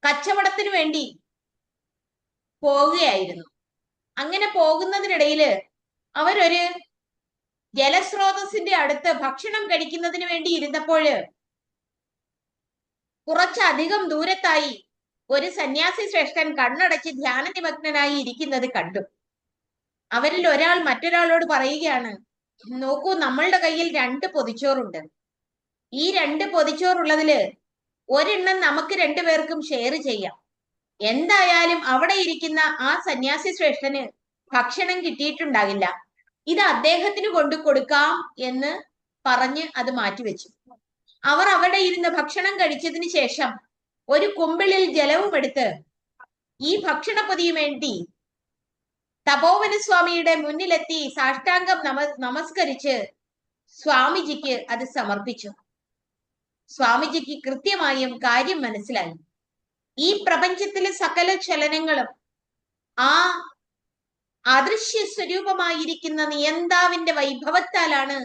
കച്ചവടത്തിനു വേണ്ടി പോകുകയായിരുന്നു. അങ്ങനെ പോകുന്നതിനിടയില് അവരൊരു ജലസ്രോതസ്സിന്റെ അടുത്ത് ഭക്ഷണം കഴിക്കുന്നതിന് വേണ്ടി ഇരുന്നപ്പോഴ് കുറച്ചധികം ദൂരത്തായി ഒരു സന്യാസി ശ്രേഷ്ഠൻ കണ്ണടച്ച് ധ്യാന നിമഗ്നനായി ഇരിക്കുന്നത് കണ്ടു. അവരിൽ ഒരാൾ മറ്റൊരാളോട് പറയുകയാണ്, നോക്കൂ, നമ്മളുടെ കയ്യിൽ 2 പൊതിച്ചോറുണ്ട്. ഈ 2 പൊതിച്ചോറുള്ളതില് ഒരെണ്ണം നമുക്ക് 2 പേർക്കും ഷെയർ ചെയ്യാം. എന്തായാലും അവിടെ ഇരിക്കുന്ന ആ സന്യാസി ശ്രേഷ്ഠന് ഭക്ഷണം കിട്ടിയിട്ടുണ്ടാകില്ല. ഇത് അദ്ദേഹത്തിന് കൊണ്ടു കൊടുക്കാം എന്ന് പറഞ്ഞ് അത് മാറ്റിവെച്ചു. അവർ അവിടെ ഇരുന്ന് ഭക്ഷണം കഴിച്ചതിന് ശേഷം ഒരു കുമ്പിളിൽ ജലവും എടുത്ത് ഈ ഭക്ഷണപ്പൊതിയും വേണ്ടി തപോവന സ്വാമിയുടെ മുന്നിലെത്തി സാഷ്ടാംഗം നമസ്കരിച്ച് സ്വാമിജിക്ക് അത് സമർപ്പിച്ചു. സ്വാമിജിക്ക് കൃത്യമായും കാര്യം മനസ്സിലായി. ഈ പ്രപഞ്ചത്തിലെ സകല ചലനങ്ങളും ആ അദൃശ്യ സ്വരൂപമായിരിക്കുന്ന നിയന്താവിന്റെ വൈഭവത്താലാണ്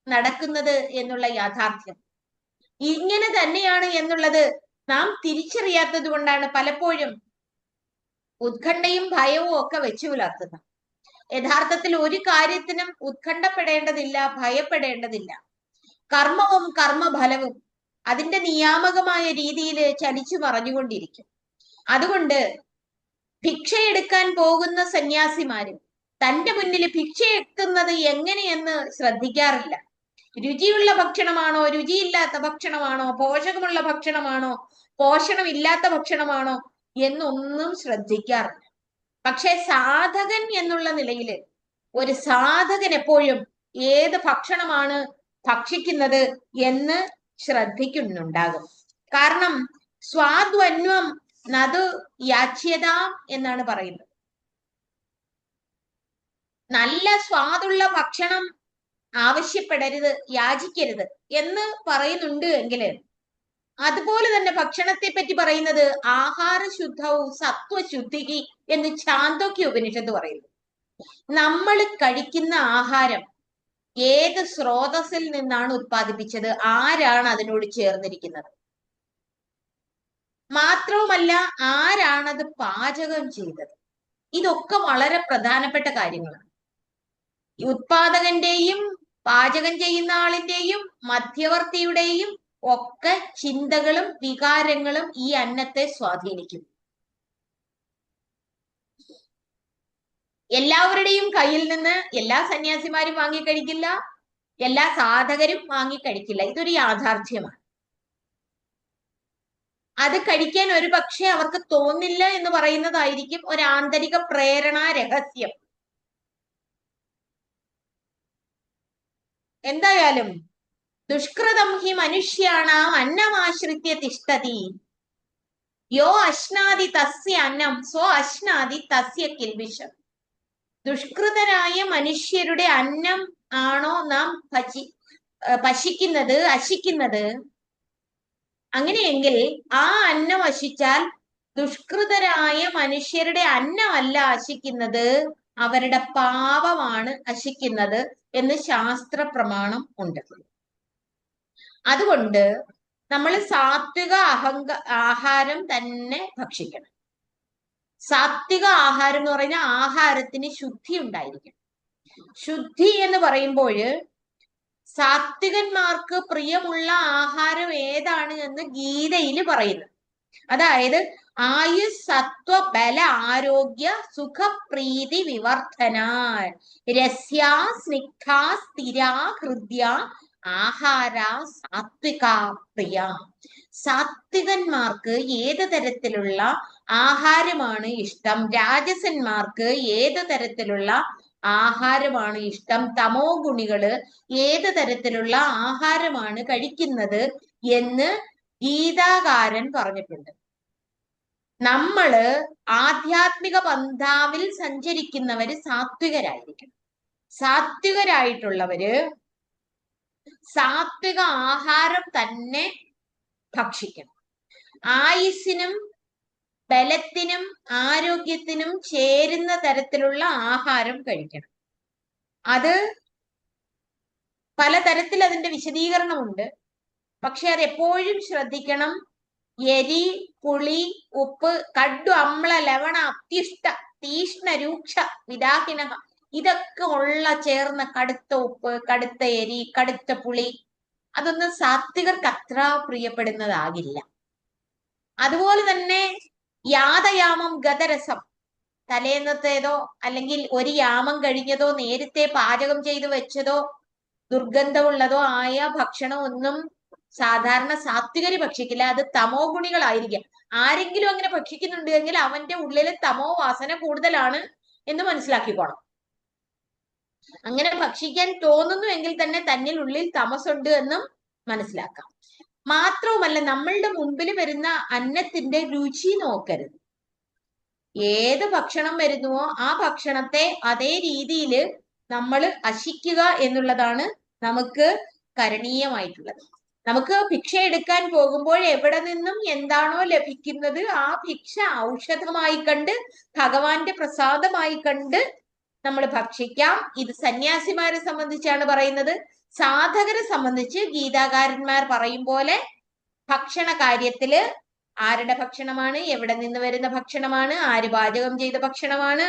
നടക്കുന്നത് എന്നുള്ള യാഥാർത്ഥ്യം. ഇങ്ങനെ തന്നെയാണ് എന്നുള്ളത് നാം തിരിച്ചറിയാത്തത് കൊണ്ടാണ് പലപ്പോഴും ഉത്കണ്ഠയും ഭയവും ഒക്കെ വെച്ചു പുലർത്തുന്നത്. യഥാർത്ഥത്തിൽ ഒരു കാര്യത്തിനും ഉത്കണ്ഠപ്പെടേണ്ടതില്ല, ഭയപ്പെടേണ്ടതില്ല. കർമ്മവും കർമ്മഫലവും അതിന്റെ നിയാമകമായ രീതിയിൽ ചലിച്ചു മറഞ്ഞുകൊണ്ടിരിക്കും. അതുകൊണ്ട് ഭിക്ഷയെടുക്കാൻ പോകുന്ന സന്യാസിമാര് തന്റെ മുന്നിൽ ഭിക്ഷയെത്തുന്നത് എങ്ങനെയെന്ന് ശ്രദ്ധിക്കാറില്ല. രുചിയുള്ള ഭക്ഷണമാണോ, രുചിയില്ലാത്ത ഭക്ഷണമാണോ, പോഷകമുള്ള ഭക്ഷണമാണോ, പോഷണമില്ലാത്ത ഭക്ഷണമാണോ എന്നൊന്നും ശ്രദ്ധിക്കാറില്ല. പക്ഷെ സാധകൻ എന്നുള്ള നിലയില് ഒരു സാധകൻ എപ്പോഴും ഏത് ഭക്ഷണമാണ് ഭക്ഷിക്കുന്നത് എന്ന് ശ്രദ്ധിക്കുന്നുണ്ടാകും. കാരണം സ്വാദ്വന്വം നതു യാച്യതാം എന്നാണ് പറയുന്നത്. നല്ല സ്വാദുള്ള ഭക്ഷണം ആവശ്യപ്പെടരുത്, യാചിക്കരുത് എന്ന് പറയുന്നുണ്ട് എങ്കില് അതുപോലെ തന്നെ ഭക്ഷണത്തെ പറ്റി പറയുന്നത് ആഹാരശുദ്ധവും സത്വശുദ്ധിക്ക് എന്ന് ചാന്തോക്യ ഉപനിഷത്ത് പറയുന്നു. നമ്മൾ കഴിക്കുന്ന ആഹാരം ഏത് സ്രോതസ്സിൽ നിന്നാണ് ഉത്പാദിപ്പിച്ചത്, ആരാണ് അതിനോട് ചേർന്നിരിക്കുന്നത്, മാത്രവുമല്ല ആരാണത് പാചകം ചെയ്തത്, ഇതൊക്കെ വളരെ പ്രധാനപ്പെട്ട കാര്യങ്ങളാണ്. ഉത്പാദകന്റെയും പാചകം ചെയ്യുന്ന ആളിന്റെയും മധ്യവർത്തിയുടെയും ഒക്കെ ചിന്തകളും വികാരങ്ങളും ഈ അന്നത്തെ സ്വാധീനിക്കും. എല്ലാവരുടെയും കയ്യിൽ നിന്ന് എല്ലാ സന്യാസിമാരും വാങ്ങിക്കഴിക്കില്ല, എല്ലാ സാധകരും വാങ്ങിക്കഴിക്കില്ല. ഇതൊരു യാഥാർത്ഥ്യമാണ്. അത് കഴിക്കാൻ ഒരു പക്ഷെ അവർക്ക് തോന്നില്ല എന്ന് പറയുന്നതായിരിക്കും ഒരു ആന്തരിക പ്രേരണാ രഹസ്യം. എന്തായാലും ദുഷ്കൃതം ഹി മനുഷ്യാണാം അന്നമാശ്രിത്യ തിഷ്ഠതി യോ അശ്നാദി തസ്യ അന്നം സ്വ അശ്നാദി തസ്യ കിൽബിഷം. ദുഷ്കൃതരായ മനുഷ്യരുടെ അന്നം ആണോ നാം ഭക്ഷിക്കുന്നത്, അശിക്കുന്നത്? അങ്ങനെയെങ്കിൽ ആ അന്നം അശിച്ചാൽ ദുഷ്കൃതരായ മനുഷ്യരുടെ അന്നമല്ല അശിക്കുന്നത്, അവരുടെ പാപമാണ് അശിക്കുന്നത് എന്ന് ശാസ്ത്ര പ്രമാണം ഉണ്ട്. അതുകൊണ്ട് നമ്മൾ സാത്വിക ആഹാരം തന്നെ ഭക്ഷിക്കണം. സാത്വിക ആഹാരം എന്ന് പറഞ്ഞാൽ ആഹാരത്തിന് ശുദ്ധി ഉണ്ടായിരിക്കണം. ശുദ്ധി എന്ന് പറയുമ്പോൾ സാത്വികന്മാർക്ക് പ്രിയമുള്ള ആഹാരം ഏതാണ് എന്ന് ഗീതയിൽ പറയുന്നു. അതായത് ആയുസ് സത്വ ബല ആരോഗ്യ സുഖ പ്രീതി വിവർധന രസ്യാ സ്നിഗ്ധാ സ്ഥിരാ ഹൃദ്യ ആഹാര സാത്വിക പ്രിയ. സാത്വികന്മാർക്ക് ഏത് തരത്തിലുള്ള ആഹാരമാണ് ഇഷ്ടം, രാജസന്മാർക്ക് ഏത് തരത്തിലുള്ള ആഹാരമാണ് ഇഷ്ടം, തമോ ഗുണികള് ഏത് തരത്തിലുള്ള ആഹാരമാണ് കഴിക്കുന്നത് എന്ന് ഗീതാകാരൻ പറഞ്ഞിട്ടുണ്ട്. നമ്മള് ആധ്യാത്മിക പന്ഥാവിൽ സഞ്ചരിക്കുന്നവര് സാത്വികരായിരിക്കണം. സാത്വികരായിട്ടുള്ളവര് സാത്വിക ആഹാരം തന്നെ ഭക്ഷിക്കണം. ആയുസ്സിനും ബലത്തിനും ആരോഗ്യത്തിനും ചേരുന്ന തരത്തിലുള്ള ആഹാരം കഴിക്കണം. അത് പലതരത്തിൽ അതിന്റെ വിശദീകരണമുണ്ട്. പക്ഷെ അത് എപ്പോഴും ശ്രദ്ധിക്കണം. എരി, പുളി, ഉപ്പ്, കഡു, അമ്ല, ലവണ, അത്യുഷ്ട, തീഷ്ണ, രൂക്ഷ, വിദാഹിന ഇതൊക്കെ ഉള്ള ചേർന്ന കടുത്ത ഉപ്പ്, കടുത്ത എരി, കടുത്ത പുളി അതൊന്നും സാത്വികർക്ക് അത്ര പ്രിയപ്പെടുന്നതാകില്ല. അതുപോലെ തന്നെ യാതയാമം ഗതരസം, തലേന്നത്തേതോ അല്ലെങ്കിൽ ഒരു യാമം കഴിഞ്ഞതോ നേരത്തെ പാചകം ചെയ്തു വെച്ചതോ ദുർഗന്ധമുള്ളതോ ആയ ഭക്ഷണം ഒന്നും സാധാരണ സാത്വികര് ഭക്ഷിക്കില്ല, അത് തമോ ഗുണികളായിരിക്കാം. ആരെങ്കിലും അങ്ങനെ ഭക്ഷിക്കുന്നുണ്ട് എങ്കിൽ അവന്റെ ഉള്ളിൽ തമോ വാസന കൂടുതലാണ് എന്ന് മനസ്സിലാക്കിക്കോണം. അങ്ങനെ ഭക്ഷിക്കാൻ തോന്നുന്നു എങ്കിൽ തന്നെ തന്നിൽ ഉള്ളിൽ തമസുണ്ട് എന്നും മനസ്സിലാക്കാം. മാത്രവുമല്ല, നമ്മളുടെ മുമ്പിൽ വരുന്ന അന്നത്തിന്റെ രുചി നോക്കരുത്. ഏത് ഭക്ഷണം വരുന്നുവോ ആ ഭക്ഷണത്തെ അതേ രീതിയിൽ നമ്മൾ അശിക്കുക എന്നുള്ളതാണ് നമുക്ക് കരണീയമായിട്ടുള്ളത്. നമുക്ക് ഭിക്ഷ എടുക്കാൻ പോകുമ്പോൾ എവിടെ നിന്നും എന്താണോ ലഭിക്കുന്നത് ആ ഭിക്ഷ ഔഷധമായി കണ്ട് ഭഗവാന്റെ പ്രസാദമായി കണ്ട് നമ്മൾ ഭക്ഷിക്കാം. ഇത് സന്യാസിമാരെ സംബന്ധിച്ചാണ് പറയുന്നത്. സാധകരെ സംബന്ധിച്ച് ഗീതാകാരന്മാർ പറയും പോലെ ഭക്ഷണ കാര്യത്തില് ആരുടെ ഭക്ഷണമാണ്, എവിടെ നിന്ന് വരുന്ന ഭക്ഷണമാണ്, ആര് പാചകം ചെയ്ത ഭക്ഷണമാണ്,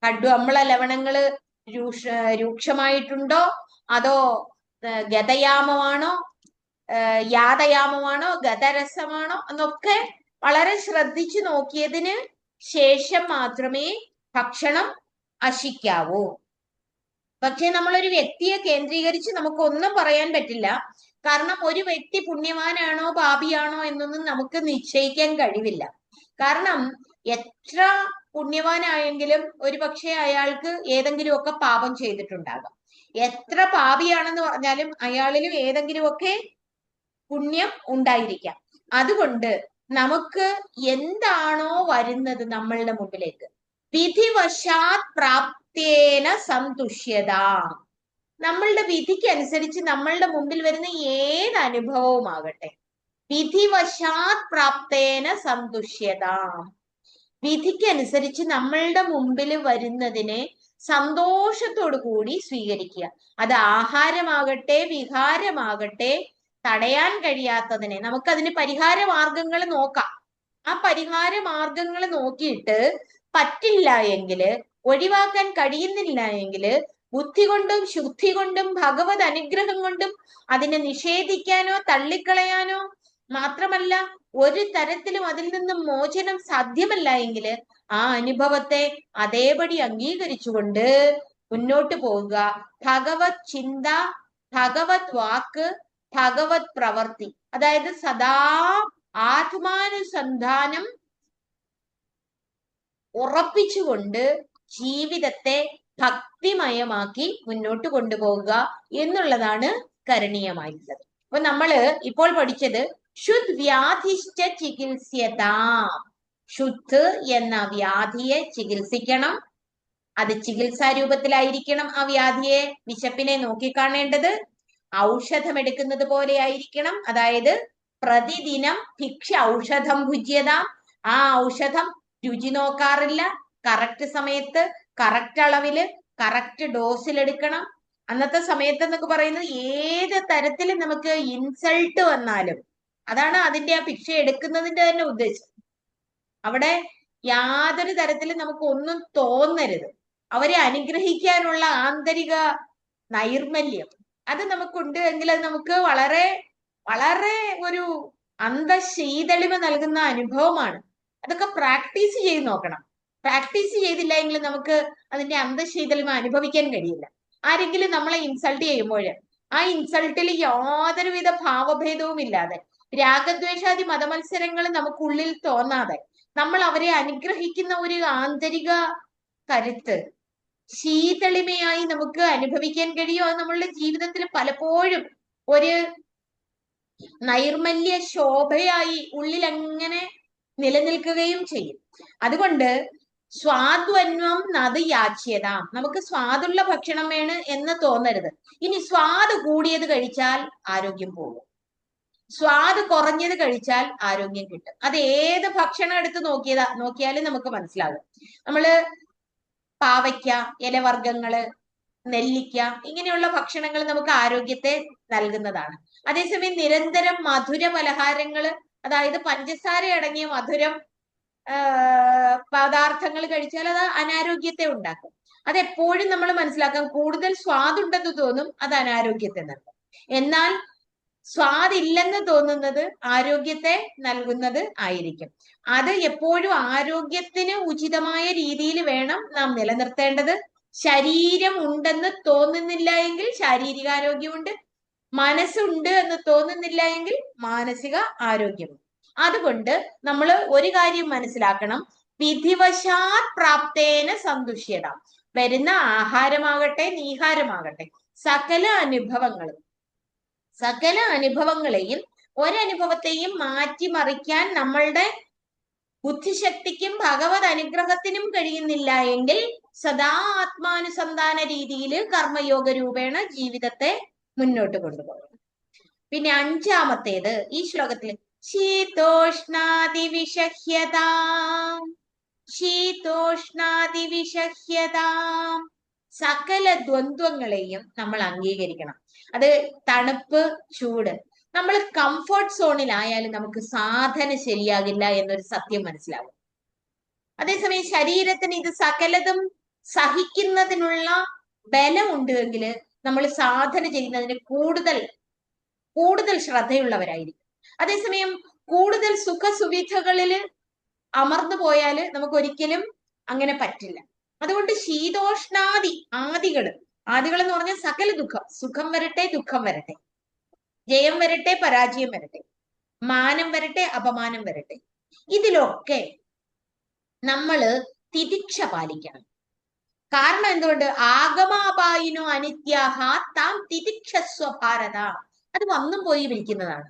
കടു അമ്ല ലവണങ്ങള് രൂക്ഷമായിട്ടുണ്ടോ, അതോ ഗതയാമമാണോ, യാതയാമമാണോ, ഗതരസമാണോ എന്നൊക്കെ വളരെ ശ്രദ്ധിച്ചു നോക്കിയതിന് ശേഷം മാത്രമേ ഭക്ഷണം അശിക്കാവൂ. പക്ഷെ നമ്മളൊരു വ്യക്തിയെ കേന്ദ്രീകരിച്ച് നമുക്കൊന്നും പറയാൻ പറ്റില്ല. കാരണം ഒരു വ്യക്തി പുണ്യവാനാണോ പാപിയാണോ എന്നൊന്നും നമുക്ക് നിശ്ചയിക്കാൻ കഴിവില്ല. കാരണം എത്ര പുണ്യവാനായെങ്കിലും ഒരു പക്ഷേ അയാൾക്ക് ഏതെങ്കിലുമൊക്കെ പാപം ചെയ്തിട്ടുണ്ടാകാം. എത്ര പാപിയാണെന്ന് പറഞ്ഞാലും അയാളിലും ഏതെങ്കിലുമൊക്കെ പുണ്യം ഉണ്ടായിരിക്കാം. അതുകൊണ്ട് നമുക്ക് എന്താണോ വരുന്നത് നമ്മളുടെ മുമ്പിലേക്ക്, വിധിവശാത് പ്രാപ്തേന സന്തുഷ്യത, നമ്മളുടെ വിധിക്ക് അനുസരിച്ച് നമ്മളുടെ മുമ്പിൽ വരുന്ന ഏത് അനുഭവവുമാകട്ടെ, വിധിവശാത് പ്രാപ്തേന സന്തുഷ്യത, വിധിക്കനുസരിച്ച് നമ്മളുടെ മുമ്പിൽ വരുന്നതിനെ സന്തോഷത്തോടു കൂടി സ്വീകരിക്കുക. അത് ആഹാരമാകട്ടെ വിഹാരമാകട്ടെ, തടയാൻ കഴിയാത്തതിനെ നമുക്കതിന് പരിഹാര മാർഗങ്ങൾ നോക്കാം. ആ പരിഹാര മാർഗങ്ങൾ നോക്കിയിട്ട് പറ്റില്ല എങ്കില്, ഒഴിവാക്കാൻ കഴിയുന്നില്ല എങ്കില്, ബുദ്ധി കൊണ്ടും ശുദ്ധി കൊണ്ടും ഭഗവത് അനുഗ്രഹം കൊണ്ടും അതിനെ നിഷേധിക്കാനോ തള്ളിക്കളയാനോ മാത്രമല്ല ഒരു തരത്തിലും അതിൽ നിന്നും മോചനം സാധ്യമല്ല എങ്കില് ആ അനുഭവത്തെ അതേപടി അംഗീകരിച്ചുകൊണ്ട് മുന്നോട്ട് പോവുക. ഭഗവത് ചിന്ത, ഭഗവത് വാക്ക്, ഭഗവത് പ്രവർത്തി, അതായത് സദാ ആത്മാനുസന്ധാനം ഉറപ്പിച്ചുകൊണ്ട് ജീവിതത്തെ ഭക്തിമയമാക്കി മുന്നോട്ട് കൊണ്ടുപോകുക എന്നുള്ളതാണ് കരണീയമായിട്ടുള്ളത്. അപ്പൊ നമ്മള് ഇപ്പോൾ പഠിച്ചത് ശുദ്ധ വ്യാധിഷ്ഠ ചികിത്സ്യത. ശുദ്ധ് എന്ന വ്യാധിയെ ചികിത്സിക്കണം. അത് ചികിത്സാ രൂപത്തിലായിരിക്കണം. ആ വ്യാധിയെ, വിശപ്പിനെ നോക്കിക്കാണേണ്ടത് ഔഷധം എടുക്കുന്നത് പോലെ ആയിരിക്കണം. അതായത് പ്രതിദിനം ഭിക്ഷ ഔഷധം ഭുജ്യത. ആ ഔഷധം രുചി നോക്കാറില്ല. കറക്റ്റ് സമയത്ത് കറക്റ്റ് അളവില് കറക്റ്റ് ഡോസിൽ എടുക്കണം. അന്നത്തെ സമയത്ത് എന്നൊക്കെ പറയുന്നത് ഏത് തരത്തിലും നമുക്ക് ഇൻസൾട്ട് വന്നാലും, അതാണ് അതിന്റെ ആ ഭിക്ഷ എടുക്കുന്നതിന്റെ തന്നെ ഉദ്ദേശം. അവിടെ യാതൊരു തരത്തിലും നമുക്ക് ഒന്നും തോന്നരുത്. അവരെ അനുഗ്രഹിക്കാനുള്ള ആന്തരിക നൈർമല്യം അത് നമുക്കുണ്ട് എങ്കിൽ അത് നമുക്ക് വളരെ വളരെ ഒരു അന്തശീതളിമ നൽകുന്ന അനുഭവമാണ്. അതൊക്കെ പ്രാക്ടീസ് ചെയ്ത് നോക്കണം. പ്രാക്ടീസ് ചെയ്തില്ല എങ്കിൽ നമുക്ക് അതിന്റെ അന്തശീതളിമ അനുഭവിക്കാൻ കഴിയില്ല. ആരെങ്കിലും നമ്മളെ ഇൻസൾട്ട് ചെയ്യുമ്പോൾ ആ ഇൻസൾട്ടിൽ യാതൊരുവിധ ഭാവഭേദവും ഇല്ലാതെ, രാഗദ്വേഷാദി മതമത്സരങ്ങൾ നമുക്കുള്ളിൽ തോന്നാതെ നമ്മൾ അവരെ അനുഗ്രഹിക്കുന്ന ഒരു ആന്തരിക കരുത്ത്, ശീതളിമയായി നമുക്ക് അനുഭവിക്കാൻ കഴിയും. അത് നമ്മളുടെ ജീവിതത്തിൽ പലപ്പോഴും ഒരു നൈർമല്യ ശോഭയായി ഉള്ളിൽ അങ്ങനെ നിലനിൽക്കുകയും ചെയ്യും. അതുകൊണ്ട് സ്വാദ്വന്വം നത് യാച്യത, നമുക്ക് സ്വാദുള്ള ഭക്ഷണം വേണം എന്ന് തോന്നരുത്. ഇനി സ്വാദ് കൂടിയത് കഴിച്ചാൽ ആരോഗ്യം പോകും, സ്വാദ് കുറഞ്ഞത് കഴിച്ചാൽ ആരോഗ്യം കിട്ടും. അത് ഏത് ഭക്ഷണം എടുത്ത് നോക്കിയാലും നമുക്ക് മനസ്സിലാകും. നമ്മള് പാവയ്ക്ക, ഇലവർഗ്ഗങ്ങള്, നെല്ലിക്ക, ഇങ്ങനെയുള്ള ഭക്ഷണങ്ങൾ നമുക്ക് ആരോഗ്യത്തെ നൽകുന്നതാണ്. അതേസമയം നിരന്തരം മധുര പലഹാരങ്ങള്, അതായത് പഞ്ചസാര അടങ്ങിയ മധുരം പദാർത്ഥങ്ങൾ കഴിച്ചാൽ അത് അനാരോഗ്യത്തെ ഉണ്ടാക്കും. അതെപ്പോഴും നമ്മൾ മനസ്സിലാക്കാം. കൂടുതൽ സ്വാദുണ്ടെന്ന് തോന്നും, അത് അനാരോഗ്യത്തെ നൽകും. എന്നാൽ സ്വാദില്ലെന്ന് തോന്നുന്നത് ആരോഗ്യത്തെ നൽകുന്നത് ആയിരിക്കും. അത് എപ്പോഴും ആരോഗ്യത്തിന് ഉചിതമായ രീതിയിൽ വേണം നാം നിലനിർത്തേണ്ടത്. ശരീരം ഉണ്ടെന്ന് തോന്നുന്നില്ല എങ്കിൽ ശാരീരികാരോഗ്യമുണ്ട്, മനസ്സുണ്ട് എന്ന് തോന്നുന്നില്ല എങ്കിൽ മാനസിക ആരോഗ്യം. അതുകൊണ്ട് നമ്മൾ ഒരു കാര്യം മനസ്സിലാക്കണം, വിധിവശാത് പ്രാപ്തേന സന്തുഷ്യത. വരുന്ന ആഹാരമാകട്ടെ നീഹാരമാകട്ടെ സകല അനുഭവങ്ങളെയും ഒരനുഭവത്തെയും മാറ്റിമറിക്കാൻ നമ്മളുടെ ബുദ്ധിശക്തിക്കും ഭഗവത് അനുഗ്രഹത്തിനും കഴിയുന്നില്ല എങ്കിൽ സദാ ആത്മാനുസന്ധാന രീതിയിൽ കർമ്മയോഗ രൂപേണ ജീവിതത്തെ മുന്നോട്ട് കൊണ്ടുപോകണം. പിന്നെ അഞ്ചാമത്തേത് ഈ ശ്ലോകത്തിൽ ശീതോഷ്ണാദിവിഷഹ്യതാം. സകല ദ്വന്ദ്വങ്ങളെയും നമ്മൾ അംഗീകരിക്കണം. അത് തണുപ്പ് ചൂട്. നമ്മൾ കംഫർട്ട് സോണിലായാലും നമുക്ക് സാധന ശരിയാകില്ല എന്നൊരു സത്യം മനസ്സിലാവും. അതേസമയം ശരീരത്തിന് ഇത് സകലതും സഹിക്കുന്നതിനുള്ള ബലമുണ്ട് എങ്കിൽ നമ്മൾ സാധന ചെയ്യുന്നതിന് കൂടുതൽ ശ്രദ്ധയുള്ളവരായിരിക്കും. അതേസമയം കൂടുതൽ സുഖസുവിധകളിൽ അമർന്നു പോയാൽ നമുക്ക് ഒരിക്കലും അങ്ങനെ പറ്റില്ല. അതുകൊണ്ട് ആദികൾ എന്ന് പറഞ്ഞാൽ സകല ദുഃഖം, സുഖം വരട്ടെ ദുഃഖം വരട്ടെ, ജയം വരട്ടെ പരാജയം വരട്ടെ, മാനം വരട്ടെ അപമാനം വരട്ടെ, ഇതിലൊക്കെ നമ്മള് തിദിക്ഷ പാലിക്കണം. കാരണം എന്തുകൊണ്ട്? ആഗമാപായിനോ അനിത്യാഹ താം തിദിക്ഷസ്വ ഭാരത. അത് വന്നും പോയി വിളിക്കുന്നതാണ്,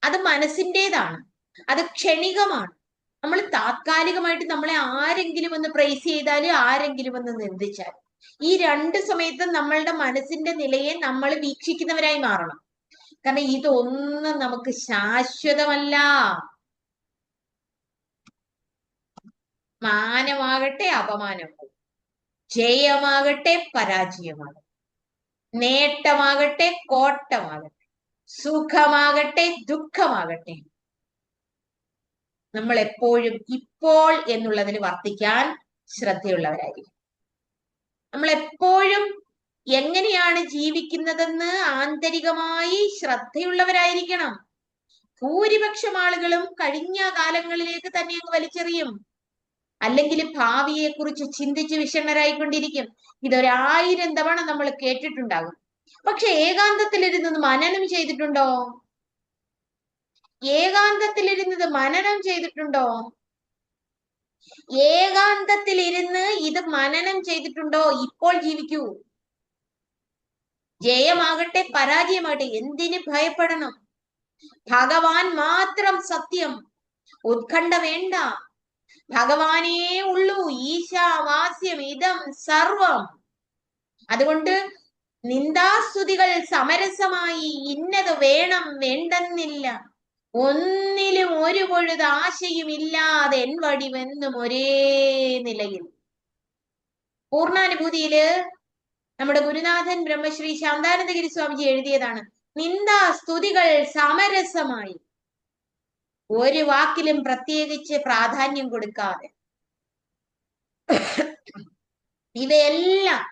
അത് മനസ്സിൻ്റെതാണ്, അത് ക്ഷണികമാണ്. നമ്മൾ താത്കാലികമായിട്ട് നമ്മളെ ആരെങ്കിലും ഒന്ന് പ്രൈസ് ചെയ്താൽ ആരെങ്കിലും ഒന്ന് നിന്ദിച്ചാൽ ഈ രണ്ട് സമയത്തും നമ്മളുടെ മനസ്സിന്റെ നിലയെ നമ്മൾ വീക്ഷിക്കുന്നവരായി മാറണം. കാരണം ഇതൊന്നും നമുക്ക് ശാശ്വതമല്ല. മാനമാകട്ടെ അപമാനമാകട്ടെ, ജയമാകട്ടെ പരാജയമാകട്ടെ, നേട്ടമാകട്ടെ കോട്ടമാകട്ടെ, സുഖമാകട്ടെ ദുഃഖമാകട്ടെ, നമ്മൾ എപ്പോഴും ഇപ്പോൾ എന്നുള്ളതിന് വർത്തിക്കാൻ ശ്രദ്ധയുള്ളവരായിരിക്കും. നമ്മൾ എപ്പോഴും എങ്ങനെയാണ് ജീവിക്കുന്നതെന്ന് ആന്തരികമായി ശ്രദ്ധയുള്ളവരായിരിക്കണം. ഭൂരിപക്ഷം ആളുകളും കഴിഞ്ഞ കാലങ്ങളിലേക്ക് തന്നെ അങ്ങ് വലിച്ചെറിയും, അല്ലെങ്കിൽ ഭാവിയെ കുറിച്ച് ചിന്തിച്ച് വിഷണ്ണരായിക്കൊണ്ടിരിക്കും. ഇതൊരായിരം തവണ നമ്മൾ കേട്ടിട്ടുണ്ടാകും. പക്ഷെ ഏകാന്തത്തിലിരുന്ന് മനനം ചെയ്തിട്ടുണ്ടോ? ഏകാന്തത്തിലിരുന്നത് മനനം ചെയ്തിട്ടുണ്ടോ? ഏകാന്തത്തിലിരുന്ന് ഇത് മനനം ചെയ്തിട്ടുണ്ടോ? ഇപ്പോൾ ജീവിക്കൂ. ജയമാകട്ടെ പരാജയമാകട്ടെ എന്തിന് ഭയപ്പെടണം? ഭഗവാൻ മാത്രം സത്യം. ഉത്കണ്ഠ വേണ്ട. ഭഗവാനേ ഉള്ളൂ. ഈശാവാസ്യം ഇതം സർവം. അതുകൊണ്ട് നിന്ദാസ്തുതികൾ സമരസമായി ഇന്നത് വേണം വേണ്ടെന്നില്ല, ഒന്നിലും ഒരു പൊഴുത് ആശയുമില്ലാതെ എൻ വടിവെന്നും ഒരേ നിലയിൽ. പൂർണ്ണാനുഭൂതിയില് നമ്മുടെ ഗുരുനാഥൻ ബ്രഹ്മശ്രീ ശാന്താനന്ദഗിരി സ്വാമിജി എഴുതിയതാണ്, നിന്ദാസ്തുതികൾ സമരസമായി, ഒരു വാക്കിലും പ്രത്യേകിച്ച് പ്രാധാന്യം കൊടുക്കാതെ. ഇവയെല്ലാം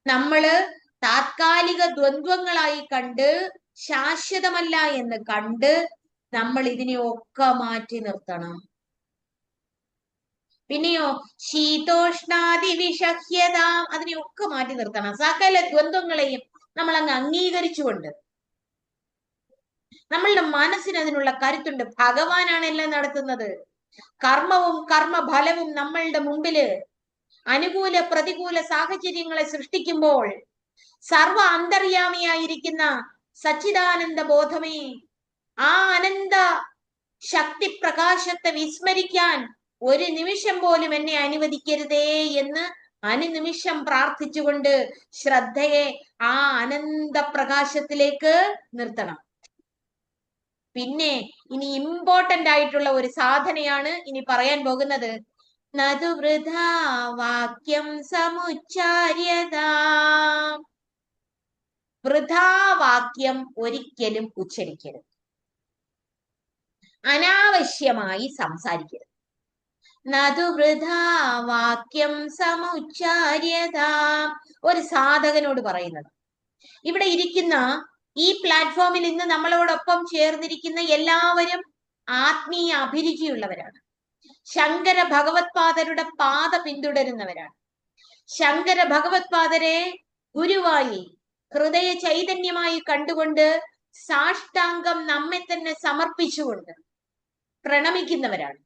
നമ്മള് താത്കാലിക ദ്വന്ദ്വങ്ങളായി കണ്ട് ശാശ്വതമല്ല എന്ന് കണ്ട് നമ്മൾ ഇതിനെയൊക്കെ മാറ്റി നിർത്തണം. പിന്നെയോ ശീതോഷ്ണാദി വിഷഹ്യത, അതിനെയൊക്കെ മാറ്റി നിർത്തണം. സകല ദ്വന്ദ്വങ്ങളെയും നമ്മൾ അങ്ങ് അംഗീകരിച്ചുകൊണ്ട് നമ്മളുടെ മനസ്സിന് അതിനുള്ള കരുത്തുണ്ട്. ഭഗവാനാണ് എല്ലാം നടത്തുന്നത്. കർമ്മവും കർമ്മഫലവും നമ്മളുടെ മുമ്പില് അനുകൂല പ്രതികൂല സാഹചര്യങ്ങളെ സൃഷ്ടിക്കുമ്പോൾ സർവ അന്തര്യാമിയായിരിക്കുന്ന സച്ചിദാനന്ദ ബോധമേ, ആ അനന്ത ശക്തി പ്രകാശത്തെ വിസ്മരിക്കാൻ ഒരു നിമിഷം പോലും എന്നെ അനുവദിക്കരുതേ എന്ന് അനുനിമിഷം പ്രാർത്ഥിച്ചുകൊണ്ട് ശ്രദ്ധയെ ആ അനന്ത പ്രകാശത്തിലേക്ക് നിർത്തണം. പിന്നെ ഇനി ഇമ്പോർട്ടന്റ് ആയിട്ടുള്ള ഒരു സാധനയാണ് ഇനി പറയാൻ പോകുന്നത്. നതു വൃഥാ വാക്യം സമുച്ചാര്യതാ. വൃഥാവാക്യം ഒരിക്കലും ഉച്ചരിക്കരുത്, അനാവശ്യമായി സംസാരിക്കരുത്. നതു വൃഥാവാക്യം സമുച്ചാര്യതാ. ഒരു സാധകനോട് പറയുന്നത്. ഇവിടെ ഇരിക്കുന്ന ഈ പ്ലാറ്റ്ഫോമിൽ ഇന്ന് നമ്മളോടൊപ്പം ചേർന്നിരിക്കുന്ന എല്ലാവരും ആത്മീയ അഭിരുചിയുള്ളവരാണ്. ശങ്കര ഭഗവത്പാദരുടെ പാത പിന്തുടരുന്നവരാണ്. ശങ്കര ഭഗവത്പാദരെ ഗുരുവായി ഹൃദയ ചൈതന്യമായി കണ്ടുകൊണ്ട് സാഷ്ടാംഗം നമ്മെ തന്നെ സമർപ്പിച്ചുകൊണ്ട് പ്രണമിക്കുന്നവരാണ്.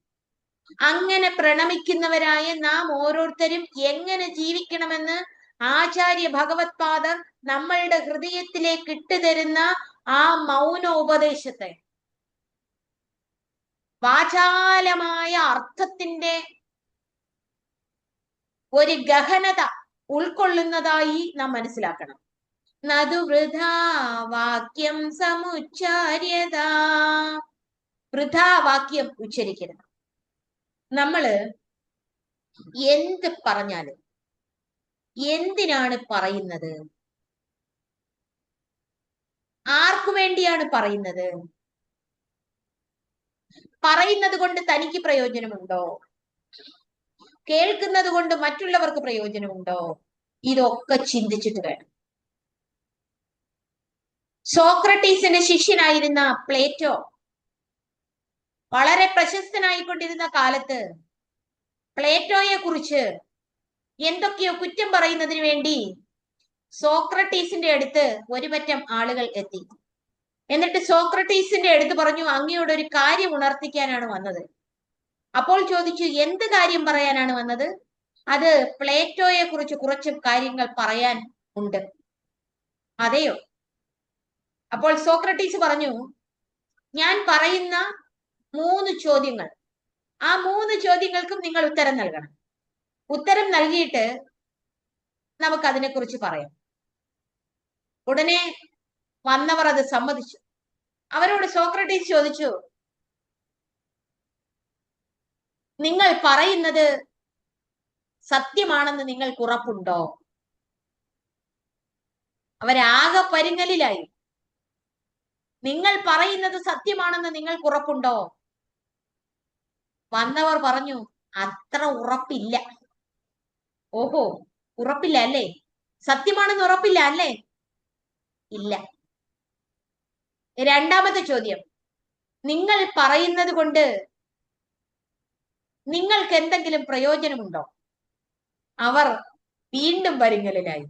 അങ്ങനെ പ്രണമിക്കുന്നവരായ നാം ഓരോരുത്തരും എങ്ങനെ ജീവിക്കണമെന്ന് ആചാര്യ ഭഗവത് പാദർ നമ്മളുടെ ഹൃദയത്തിലേക്ക് ഇട്ടുതരുന്ന ആ മൗനോപദേശത്തെ, വാചാലമായ അർത്ഥത്തിന്റെ ഒരു ഗഹനത ഉൾക്കൊള്ളുന്നതായി നാം മനസ്സിലാക്കണം. നതു വൃഥാ വാക്യം സമുച്ചാര്യത. വൃഥാ വാക്യം ഉച്ചരിക്കരുത്. നമ്മള് എന്ത് പറഞ്ഞാലും എന്തിനാണ് പറയുന്നത്, ആർക്കു വേണ്ടിയാണ് പറയുന്നത്, പറയുന്നത് കൊണ്ട് തനിക്ക് പ്രയോജനമുണ്ടോ, കേൾക്കുന്നത് കൊണ്ട് മറ്റുള്ളവർക്ക് പ്രയോജനമുണ്ടോ, ഇതൊക്കെ ചിന്തിച്ചിട്ട് വേണം. സോക്രട്ടീസിന്റെ ശിഷ്യനായിരുന്ന പ്ലേറ്റോ വളരെ പ്രശസ്തനായിക്കൊണ്ടിരുന്ന കാലത്ത് പ്ലേറ്റോയെ കുറിച്ച് എന്തൊക്കെയോ കുറ്റം പറയുന്നതിന് വേണ്ടി സോക്രട്ടീസിന്റെ അടുത്ത് ഒരുപറ്റം ആളുകൾ എത്തി. എന്നിട്ട് സോക്രട്ടീസിന്റെ അടുത്ത് പറഞ്ഞു, അങ്ങയോട് ഒരു കാര്യം ഉണർത്തിക്കാനാണ് വന്നത്. അപ്പോൾ ചോദിച്ചു, എന്ത് കാര്യം പറയാനാണ് വന്നത്? അത് പ്ലേറ്റോയെ കുറിച്ച് കുറച്ച് കാര്യങ്ങൾ പറയാൻ ഉണ്ട്. അതെയോ? അപ്പോൾ സോക്രട്ടീസ് പറഞ്ഞു, ഞാൻ പറയുന്ന 3 ചോദ്യങ്ങൾ, ആ 3 ചോദ്യങ്ങൾക്കും നിങ്ങൾ ഉത്തരം നൽകണം. ഉത്തരം നൽകിയിട്ട് നമുക്ക് അതിനെക്കുറിച്ച് പറയാം. ഉടനെ വന്നവർ അത് സമ്മതിച്ചു. അവരോട് സോക്രട്ടീസ് ചോദിച്ചു, നിങ്ങൾ പറയുന്നത് സത്യമാണെന്ന് നിങ്ങൾക്ക് ഉറപ്പുണ്ടോ? അവരാകെ പരിങ്ങലിലായി. നിങ്ങൾ പറയുന്നത് സത്യമാണെന്ന് നിങ്ങൾക്ക് ഉറപ്പുണ്ടോ? വന്നവർ പറഞ്ഞു, അത്ര ഉറപ്പില്ല. ഓഹോ, ഉറപ്പില്ല അല്ലേ? സത്യമാണെന്ന് ഉറപ്പില്ല അല്ലേ? ഇല്ല. രണ്ടാമത്തെ ചോദ്യം, നിങ്ങൾ പറയുന്നത് കൊണ്ട് നിങ്ങൾക്ക് എന്തെങ്കിലും പ്രയോജനമുണ്ടോ? അവർ വീണ്ടും പരിങ്ങലിലായി.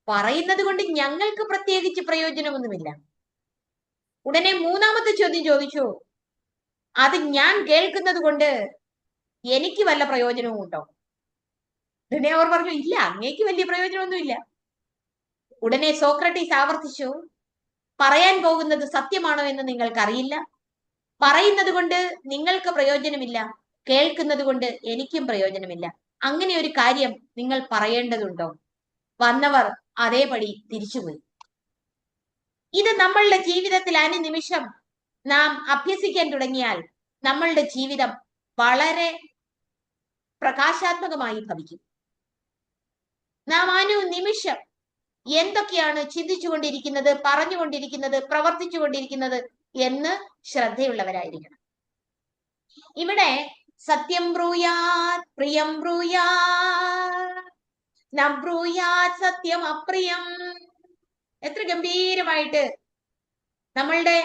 പറയുന്നത് കൊണ്ട് ഞങ്ങൾക്ക് പ്രത്യേകിച്ച് പ്രയോജനമൊന്നുമില്ല. ഉടനെ മൂന്നാമത്തെ ചോദ്യം ചോദിച്ചു, അത് ഞാൻ കേൾക്കുന്നത് കൊണ്ട് എനിക്ക് വല്ല പ്രയോജനവും ഉണ്ടോ? ഉടനെ അവർ പറഞ്ഞു, ഇല്ല, അങ്ങേക്ക് വലിയ പ്രയോജനമൊന്നുമില്ല. ഉടനെ സോക്രട്ടീസ് ആവർത്തിച്ചു, പറയാൻ പോകുന്നത് സത്യമാണോ എന്ന് നിങ്ങൾക്കറിയില്ല, പറയുന്നത് കൊണ്ട് നിങ്ങൾക്ക് പ്രയോജനമില്ല, കേൾക്കുന്നത് കൊണ്ട് എനിക്കും പ്രയോജനമില്ല. അങ്ങനെ ഒരു കാര്യം നിങ്ങൾ പറയേണ്ടതുണ്ടോ? വന്നവർ അതേപടി തിരിച്ചുപോയി. ഇത് നമ്മളുടെ ജീവിതത്തിൽ അനുനിമിഷം നാം അഭ്യസിക്കാൻ തുടങ്ങിയാൽ നമ്മളുടെ ജീവിതം വളരെ പ്രകാശാത്മകമായി ഭവിക്കും. നാം അനുനിമിഷം എന്തൊക്കെയാണ് ചിന്തിച്ചുകൊണ്ടിരിക്കുന്നത്, പറഞ്ഞുകൊണ്ടിരിക്കുന്നത്, പ്രവർത്തിച്ചുകൊണ്ടിരിക്കുന്നത് എന്ന് ശ്രദ്ധയുള്ളവരായിരിക്കണം. ഇവിടെ സത്യം ബ്രൂയാത് പ്രിയം ബ്രൂയാത് ന ബ്രൂയാത് സത്യം അപ്രിയം. എത്ര ഗംഭീരമായിട്ട് നമ്മളുടെ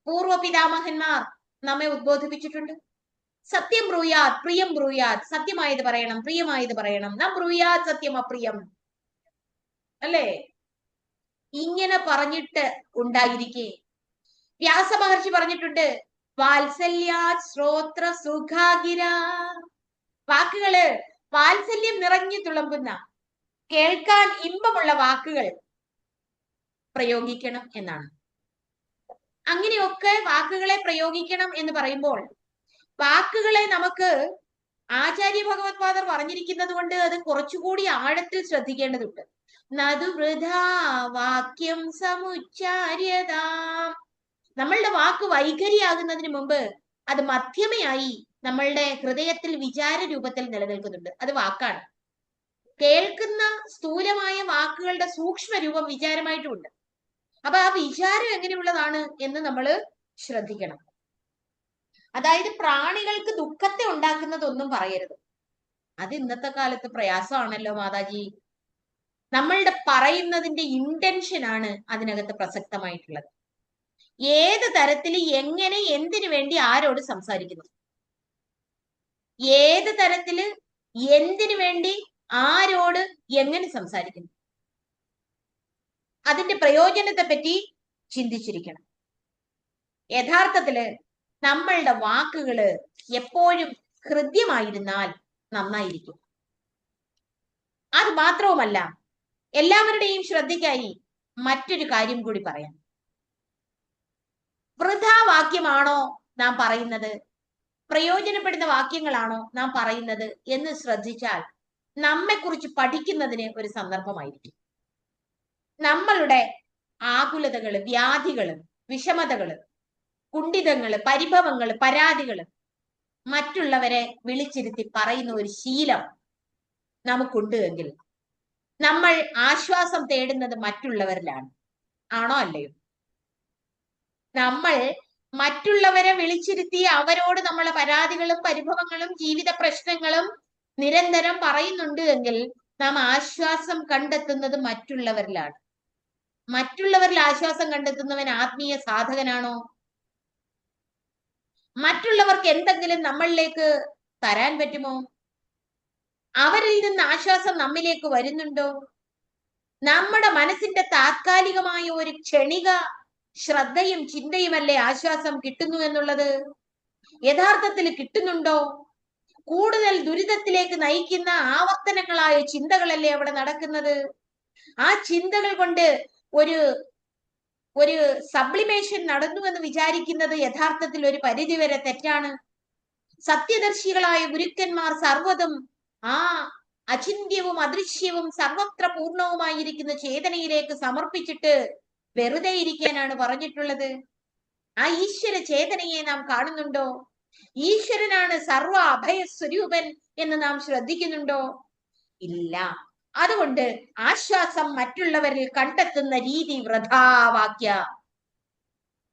പൂർവ്വ പിതാമഹന്മാർ നമ്മെ ഉദ്ബോധിപ്പിച്ചിട്ടുണ്ട്. സത്യം ബ്രൂയാത് പ്രിയം ബ്രൂയാത്. സത്യമായത് പറയണം, പ്രിയമായത് പറയണം. ന ബ്രൂയാത് സത്യം അപ്രിയം. അല്ലേ? ഇങ്ങനെ പറഞ്ഞിട്ട് ഉണ്ടായിരിക്കെ വ്യാസ മഹർഷി പറഞ്ഞിട്ടുണ്ട്, വാത്സല്യാത് ശ്രോത്ര സുഖാഗിര. വാക്കുകള് വാത്സല്യം നിറഞ്ഞു തുളുമ്പുന്ന, കേൾക്കാൻ ഇമ്പമുള്ള വാക്കുകൾ പ്രയോഗിക്കണം എന്നാണ്. അങ്ങനെയൊക്കെ വാക്കുകളെ പ്രയോഗിക്കണം എന്ന് പറയുമ്പോൾ വാക്കുകളെ നമുക്ക് ആചാര്യ ഭഗവത് പാദർ പറഞ്ഞിരിക്കുന്നത് കൊണ്ട് അത് കുറച്ചുകൂടി ആഴത്തിൽ ശ്രദ്ധിക്കേണ്ടതുണ്ട്. നതു വൃഥാ വാക്യം സമുച്ചാര്യത. നമ്മളുടെ വാക്ക് വൈഖരിയാകുന്നതിന് മുമ്പ് അത് മധ്യമയായി നമ്മളുടെ ഹൃദയത്തിൽ വിചാര രൂപത്തിൽ നിലനിൽക്കുന്നുണ്ട്. അത് വാക്കാണ്. കേൾക്കുന്ന സ്ഥൂലമായ വാക്കുകളുടെ സൂക്ഷ്മ രൂപം വിചാരമായിട്ടുമുണ്ട്. അപ്പൊ ആ വിചാരം എങ്ങനെയുള്ളതാണ് എന്ന് നമ്മൾ ശ്രദ്ധിക്കണം. അതായത് പ്രാണികൾക്ക് ദുഃഖത്തെ ഉണ്ടാക്കുന്നതൊന്നും പറയരുത്. അത് ഇന്നത്തെ കാലത്ത് പ്രയാസമാണല്ലോ മാതാജി. നമ്മളുടെ പറയുന്നതിന്റെ ഇന്റൻഷനാണ് അതിനകത്ത് പ്രസക്തമായിട്ടുള്ളത്. ഏത് തരത്തിൽ, എങ്ങനെ, എന്തിനു വേണ്ടി, ആരോട് സംസാരിക്കുന്നു, ഏത് തരത്തില്, എന്തിനു വേണ്ടി, ആരോട്, എങ്ങനെ സംസാരിക്കുന്നു. അതിന്റെ പ്രയോജനത്തെ പറ്റി ചിന്തിച്ചിരിക്കണം. യഥാർത്ഥത്തില് നമ്മളുടെ വാക്കുകള് എപ്പോഴും ഹൃദ്യമായിരുന്നാൽ നന്നായിരിക്കും. അത് മാത്രവുമല്ല, എല്ലാവരുടെയും ശ്രദ്ധയ്ക്കായി മറ്റൊരു കാര്യം കൂടി പറയാം. വൃഥാവാക്യമാണോ നാം പറയുന്നത്, പ്രയോജനപ്പെടുന്ന വാക്യങ്ങളാണോ നാം പറയുന്നത് എന്ന് ശ്രദ്ധിച്ചാൽ നമ്മെക്കുറിച്ച് പഠിക്കുന്നതിന് ഒരു സന്ദർഭമായിരിക്കും. നമ്മളുടെ ആകുലതകള്, വ്യാധികള്, വിഷമതകള്, കുണ്ഠിതങ്ങള്, പരിഭവങ്ങള്, പരാതികള് മറ്റുള്ളവരെ വിളിച്ചിരുത്തി പറയുന്ന ഒരു ശീലം നമുക്കുണ്ട് എങ്കിൽ നമ്മൾ ആശ്വാസം തേടുന്നത് മറ്റുള്ളവരിലാണ്. ആണോ അല്ലയോ? നമ്മൾ മറ്റുള്ളവരെ വിളിച്ചിരുത്തി അവരോട് നമ്മളെ പരാതികളും പരിഭവങ്ങളും ജീവിത പ്രശ്നങ്ങളും നിരന്തരം പറയുന്നുണ്ട് എങ്കിൽ നാം ആശ്വാസം കണ്ടെത്തുന്നത് മറ്റുള്ളവരിലാണ്. മറ്റുള്ളവരിൽ ആശ്വാസം കണ്ടെത്തുന്നവൻ ആത്മീയ സാധകനാണോ? മറ്റുള്ളവർക്ക് എന്തെങ്കിലും നമ്മളിലേക്ക് തരാൻ പറ്റുമോ? അവരിൽ നിന്ന് ആശ്വാസം നമ്മിലേക്ക് വരുന്നുണ്ടോ? നമ്മുടെ മനസ്സിന്റെ താത്കാലികമായ ഒരു ക്ഷണിക ശ്രദ്ധയും ചിന്തയുമല്ലേ ആശ്വാസം കിട്ടുന്നു എന്നുള്ളത്? യഥാർത്ഥത്തിൽ കിട്ടുന്നുണ്ടോ? കൂടുതൽ ദുരിതത്തിലേക്ക് നയിക്കുന്ന ആവർത്തനങ്ങളായ ചിന്തകളല്ലേ അവിടെ നടക്കുന്നത്? ആ ചിന്തകൾ കൊണ്ട് ഒരു സബ്ലിമേഷൻ നടന്നു എന്ന് വിചാരിക്കുന്നത് യഥാർത്ഥത്തിൽ ഒരു പരിധിവരെ തെറ്റാണ്. സത്യദർശികളായ ഗുരുക്കന്മാർ സർവ്വതും ആ അചിന്ത്യവും അദൃശ്യവും സർവത്ര പൂർണ്ണവുമായിരിക്കുന്ന ചേതനയിലേക്ക് സമർപ്പിച്ചിട്ട് വെറുതെ ഇരിക്കാനാണ് പറഞ്ഞിട്ടുള്ളത്. ആ ഈശ്വര ചേതനയെ നാം കാണുന്നുണ്ടോ? ഈശ്വരനാണ് സർവ അഭയ സ്വരൂപൻ എന്ന് നാം ശ്രദ്ധിക്കുന്നുണ്ടോ? ഇല്ല. അതുകൊണ്ട് ആശ്വാസം മറ്റുള്ളവരിൽ കണ്ടെത്തുന്ന രീതി വൃഥാവാക്യ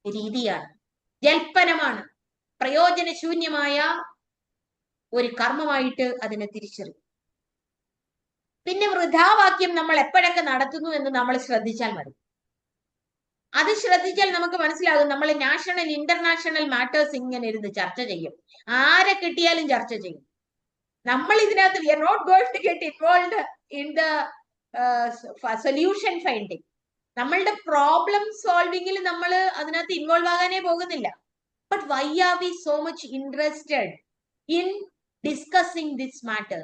രീതിയാണ്, ജൽപ്പനമാണ്, പ്രയോജനശൂന്യമായ ഒരു കർമ്മമായിട്ട് അതിനെ തിരിച്ചറിയും. പിന്നെ വൃഥാവാക്യം നമ്മൾ എപ്പോഴൊക്കെ നടത്തുന്നു എന്ന് നമ്മൾ ശ്രദ്ധിച്ചാൽ മതി. അത് ശ്രദ്ധിച്ചാൽ നമുക്ക് മനസ്സിലാകും. നമ്മൾ നാഷണൽ ഇന്റർനാഷണൽ മാറ്റേഴ്സ് ഇങ്ങനെ ഇരുന്ന് ചർച്ച ചെയ്യും, ആരെ കിട്ടിയാലും ചർച്ച ചെയ്യും. നമ്മൾ ഇതിനകത്ത് we are not going to get involved in the solution finding. നമ്മളുടെ പ്രോബ്ലം സോൾവിങ്ങിൽ നമ്മൾ അതിനകത്ത് ഇൻവോൾവ് ആകാനേ പോകുന്നില്ല. But why are we so much interested in discussing this matter?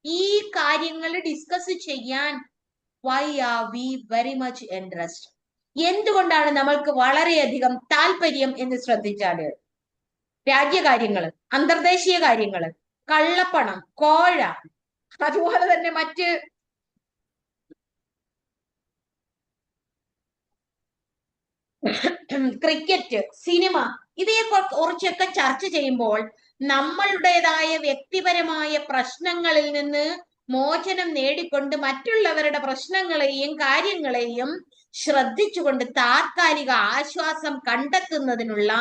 ഈ കാര്യങ്ങൾ ഡിസ്കസ് ചെയ്യാൻ why are we very much interest? എന്തുകൊണ്ടാണ് നമ്മൾക്ക് വളരെയധികം താല്പര്യം എന്ന് ശ്രദ്ധിച്ചാല്, രാജ്യകാര്യങ്ങള്, അന്തർദേശീയ കാര്യങ്ങള്, കള്ളപ്പണം, കോഴ, അതുപോലെ തന്നെ മറ്റ് ക്രിക്കറ്റ്, സിനിമ, ഇവയെ കുറിച്ചൊക്കെ ചർച്ച ചെയ്യുമ്പോൾ നമ്മളുടേതായ വ്യക്തിപരമായ പ്രശ്നങ്ങളിൽ നിന്ന് മോചനം നേടിക്കൊണ്ട് മറ്റുള്ളവരുടെ പ്രശ്നങ്ങളെയും കാര്യങ്ങളെയും ശ്രദ്ധിച്ചുകൊണ്ട് താത്കാലിക ആശ്വാസം കണ്ടെത്തുന്നതിനുള്ള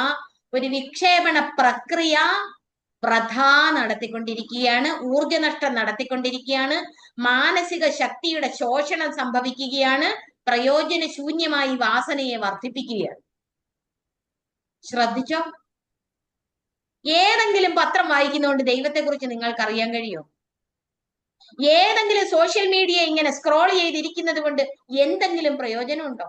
ഒരു വിക്ഷേപണ പ്രക്രിയ നടത്തിക്കൊണ്ടിരിക്കുകയാണ്. ഊർജനഷ്ടം നടത്തിക്കൊണ്ടിരിക്കുകയാണ്. മാനസിക ശക്തിയുടെ ശോഷണം സംഭവിക്കുകയാണ്. പ്രയോജനശൂന്യമായി വാസനയെ വർദ്ധിപ്പിക്കുകയാണ്. ശ്രദ്ധിച്ചോ? ഏതെങ്കിലും പത്രം വായിക്കുന്നതുകൊണ്ട് ദൈവത്തെക്കുറിച്ച് നിങ്ങൾക്ക് അറിയാൻ കഴിയുമോ? ഏതെങ്കിലും സോഷ്യൽ മീഡിയ ഇങ്ങനെ സ്ക്രോൾ ചെയ്തിരിക്കുന്നത് കൊണ്ട് എന്തെങ്കിലും പ്രയോജനമുണ്ടോ?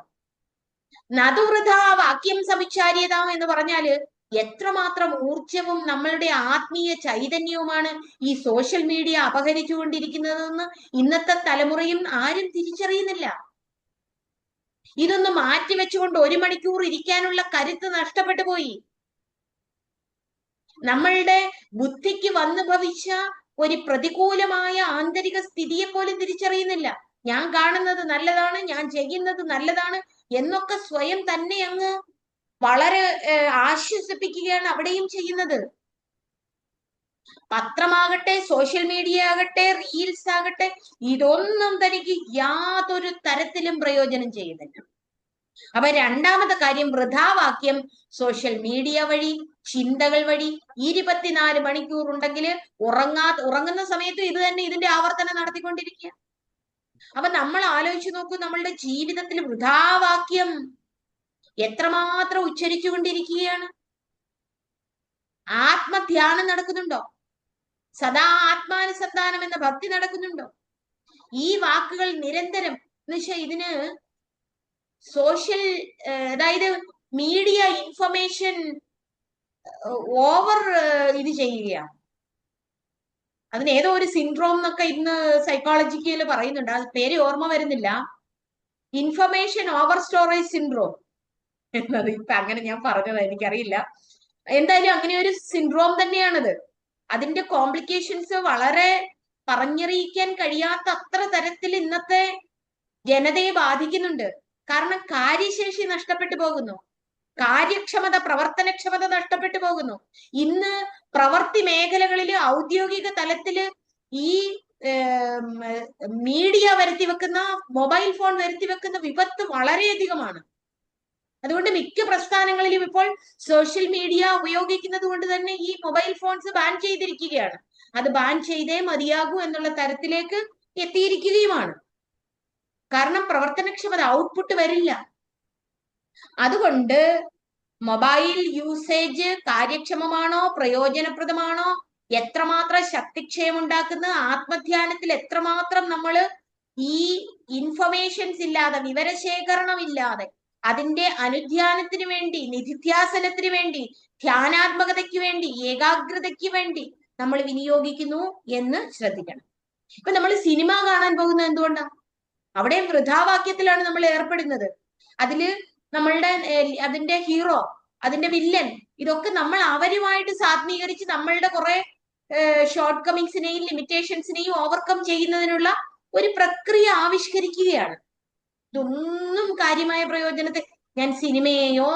നതുവൃഥാ വാക്യം സവിച്ചാര്യതാം എന്ന് പറഞ്ഞാല് എത്രമാത്രം ഊർജവും നമ്മളുടെ ആത്മീയ ചൈതന്യവുമാണ് ഈ സോഷ്യൽ മീഡിയ അപഹരിച്ചുകൊണ്ടിരിക്കുന്നതെന്ന് ഇന്നത്തെ തലമുറയും ആരും തിരിച്ചറിയുന്നില്ല. ഇതൊന്ന് മാറ്റിവെച്ചുകൊണ്ട് 1 മണിക്കൂർ ഇരിക്കാനുള്ള കരുത്ത് നഷ്ടപ്പെട്ടു പോയി. നമ്മളുടെ ബുദ്ധിക്ക് വന്നു ഭവിച്ച ഒരു പ്രതികൂലമായ ആന്തരിക സ്ഥിതിയെ പോലും തിരിച്ചറിയുന്നില്ല. ഞാൻ കാണുന്നത് നല്ലതാണ്, ഞാൻ ചെയ്യുന്നത് നല്ലതാണ് എന്നൊക്കെ സ്വയം തന്നെ അങ്ങ് വളരെ ആശ്വസിപ്പിക്കുകയാണ് അവിടെയും ചെയ്യുന്നത്. പത്രമാകട്ടെ, സോഷ്യൽ മീഡിയ ആകട്ടെ, റീൽസ് ആകട്ടെ, ഇതൊന്നും തനിക്ക് യാതൊരു തരത്തിലും പ്രയോജനം ചെയ്യുന്നില്ല. അപ്പൊ രണ്ടാമത്തെ കാര്യം, വൃഥാവാക്യം സോഷ്യൽ മീഡിയ വഴി, ചിന്തകൾ വഴി 24 മണിക്കൂർ ഉണ്ടെങ്കിൽ ഉറങ്ങുന്ന സമയത്തും ഇത് തന്നെ ഇതിന്റെ ആവർത്തനം നടത്തിക്കൊണ്ടിരിക്കുക. അപ്പൊ നമ്മൾ ആലോചിച്ച് നോക്കൂ, നമ്മളുടെ ജീവിതത്തിൽ വൃഥാവാക്യം എത്രമാത്രം ഉച്ചരിച്ചു കൊണ്ടിരിക്കുകയാണ്. ആത്മധ്യാനം നടക്കുന്നുണ്ടോ? സദാ ആത്മാനുസന്ധാനം എന്ന ഭക്തി നടക്കുന്നുണ്ടോ? ഈ വാക്കുകൾ നിരന്തരം എന്നുവെച്ചാൽ ഇതിന് സോഷ്യൽ അതായത് മീഡിയ ഇൻഫർമേഷൻ ഓവർ ഇത് ചെയ്യുകയാണ്. അതിന് ഏതോ ഒരു സിൻഡ്രോം എന്നൊക്കെ ഇന്ന് സൈക്കോളജിക്കൽ പറയുന്നുണ്ട്, അത് പേര് ഓർമ്മ വരുന്നില്ല. ഇൻഫർമേഷൻ ഓവർ സ്റ്റോറേജ് സിൻഡ്രോം എന്നത് ഇപ്പൊ അങ്ങനെ ഞാൻ പറഞ്ഞത് എനിക്കറിയില്ല. എന്തായാലും അങ്ങനെ ഒരു സിൻഡ്രോം തന്നെയാണത്. അതിന്റെ കോംപ്ലിക്കേഷൻസ് വളരെ പറഞ്ഞറിയിക്കാൻ കഴിയാത്ത അത്ര തരത്തിൽ ഇന്നത്തെ ജനതയെ ബാധിക്കുന്നുണ്ട്. കാരണം കാര്യശേഷി നഷ്ടപ്പെട്ടു പോകുന്നു, കാര്യക്ഷമത, പ്രവർത്തനക്ഷമത നഷ്ടപ്പെട്ടു പോകുന്നു. ഇന്ന് പ്രവർത്തി മേഖലകളില് ഔദ്യോഗിക തലത്തില് ഈ മീഡിയ വരുത്തി വെക്കുന്ന, മൊബൈൽ ഫോൺ വരുത്തി വെക്കുന്ന വിപത്ത് വളരെയധികമാണ്. അതുകൊണ്ട് മിക്ക പ്രസ്ഥാനങ്ങളിലും ഇപ്പോൾ സോഷ്യൽ മീഡിയ ഉപയോഗിക്കുന്നത് കൊണ്ട് തന്നെ ഈ മൊബൈൽ ഫോൺസ് ബാൻ ചെയ്തിരിക്കുകയാണ്. അത് ബാൻ ചെയ്തേ മതിയാകൂ എന്നുള്ള തരത്തിലേക്ക് എത്തിയിരിക്കുകയുമാണ്. കാരണം പ്രവർത്തനക്ഷമത, ഔട്ട്പുട്ട് വരില്ല. അതുകൊണ്ട് മൊബൈൽ യൂസേജ് കാര്യക്ഷമമാണോ, പ്രയോജനപ്രദമാണോ, എത്രമാത്രം ശക്തിക്ഷയം ഉണ്ടാക്കുന്ന, ആത്മധ്യാനത്തിൽ എത്രമാത്രം നമ്മൾ ഈ ഇൻഫർമേഷൻസ് ഇല്ലാതെ, വിവരശേഖരണം ഇല്ലാതെ, അതിന്റെ അനുധ്യാനത്തിന് വേണ്ടി, നിധിധ്യാസനത്തിന് വേണ്ടി, ധ്യാനാത്മകതയ്ക്ക് വേണ്ടി, ഏകാഗ്രതയ്ക്ക് വേണ്ടി നമ്മൾ വിനിയോഗിക്കുന്നു എന്ന് ശ്രദ്ധിക്കണം. ഇപ്പൊ നമ്മൾ സിനിമ കാണാൻ പോകുന്നത് എന്തുകൊണ്ടാണ്? അവിടെ വൃഥാവാക്യത്തിലാണ് നമ്മൾ ഏർപ്പെടുന്നത്. അതില് നമ്മളുടെ അതിന്റെ ഹീറോ, അതിന്റെ വില്ലൻ, ഇതൊക്കെ നമ്മൾ അവരുമായിട്ട് സാത്മീകരിച്ച് നമ്മളുടെ കുറെ ഷോർട്ട് കമ്മിങ്സിനെയും ലിമിറ്റേഷൻസിനെയും ഓവർകം ചെയ്യുന്നതിനുള്ള ഒരു പ്രക്രിയ ആവിഷ്കരിക്കുകയാണ്. ഇതൊന്നും കാര്യമായ പ്രയോജനത്തെ, ഞാൻ സിനിമയെയോ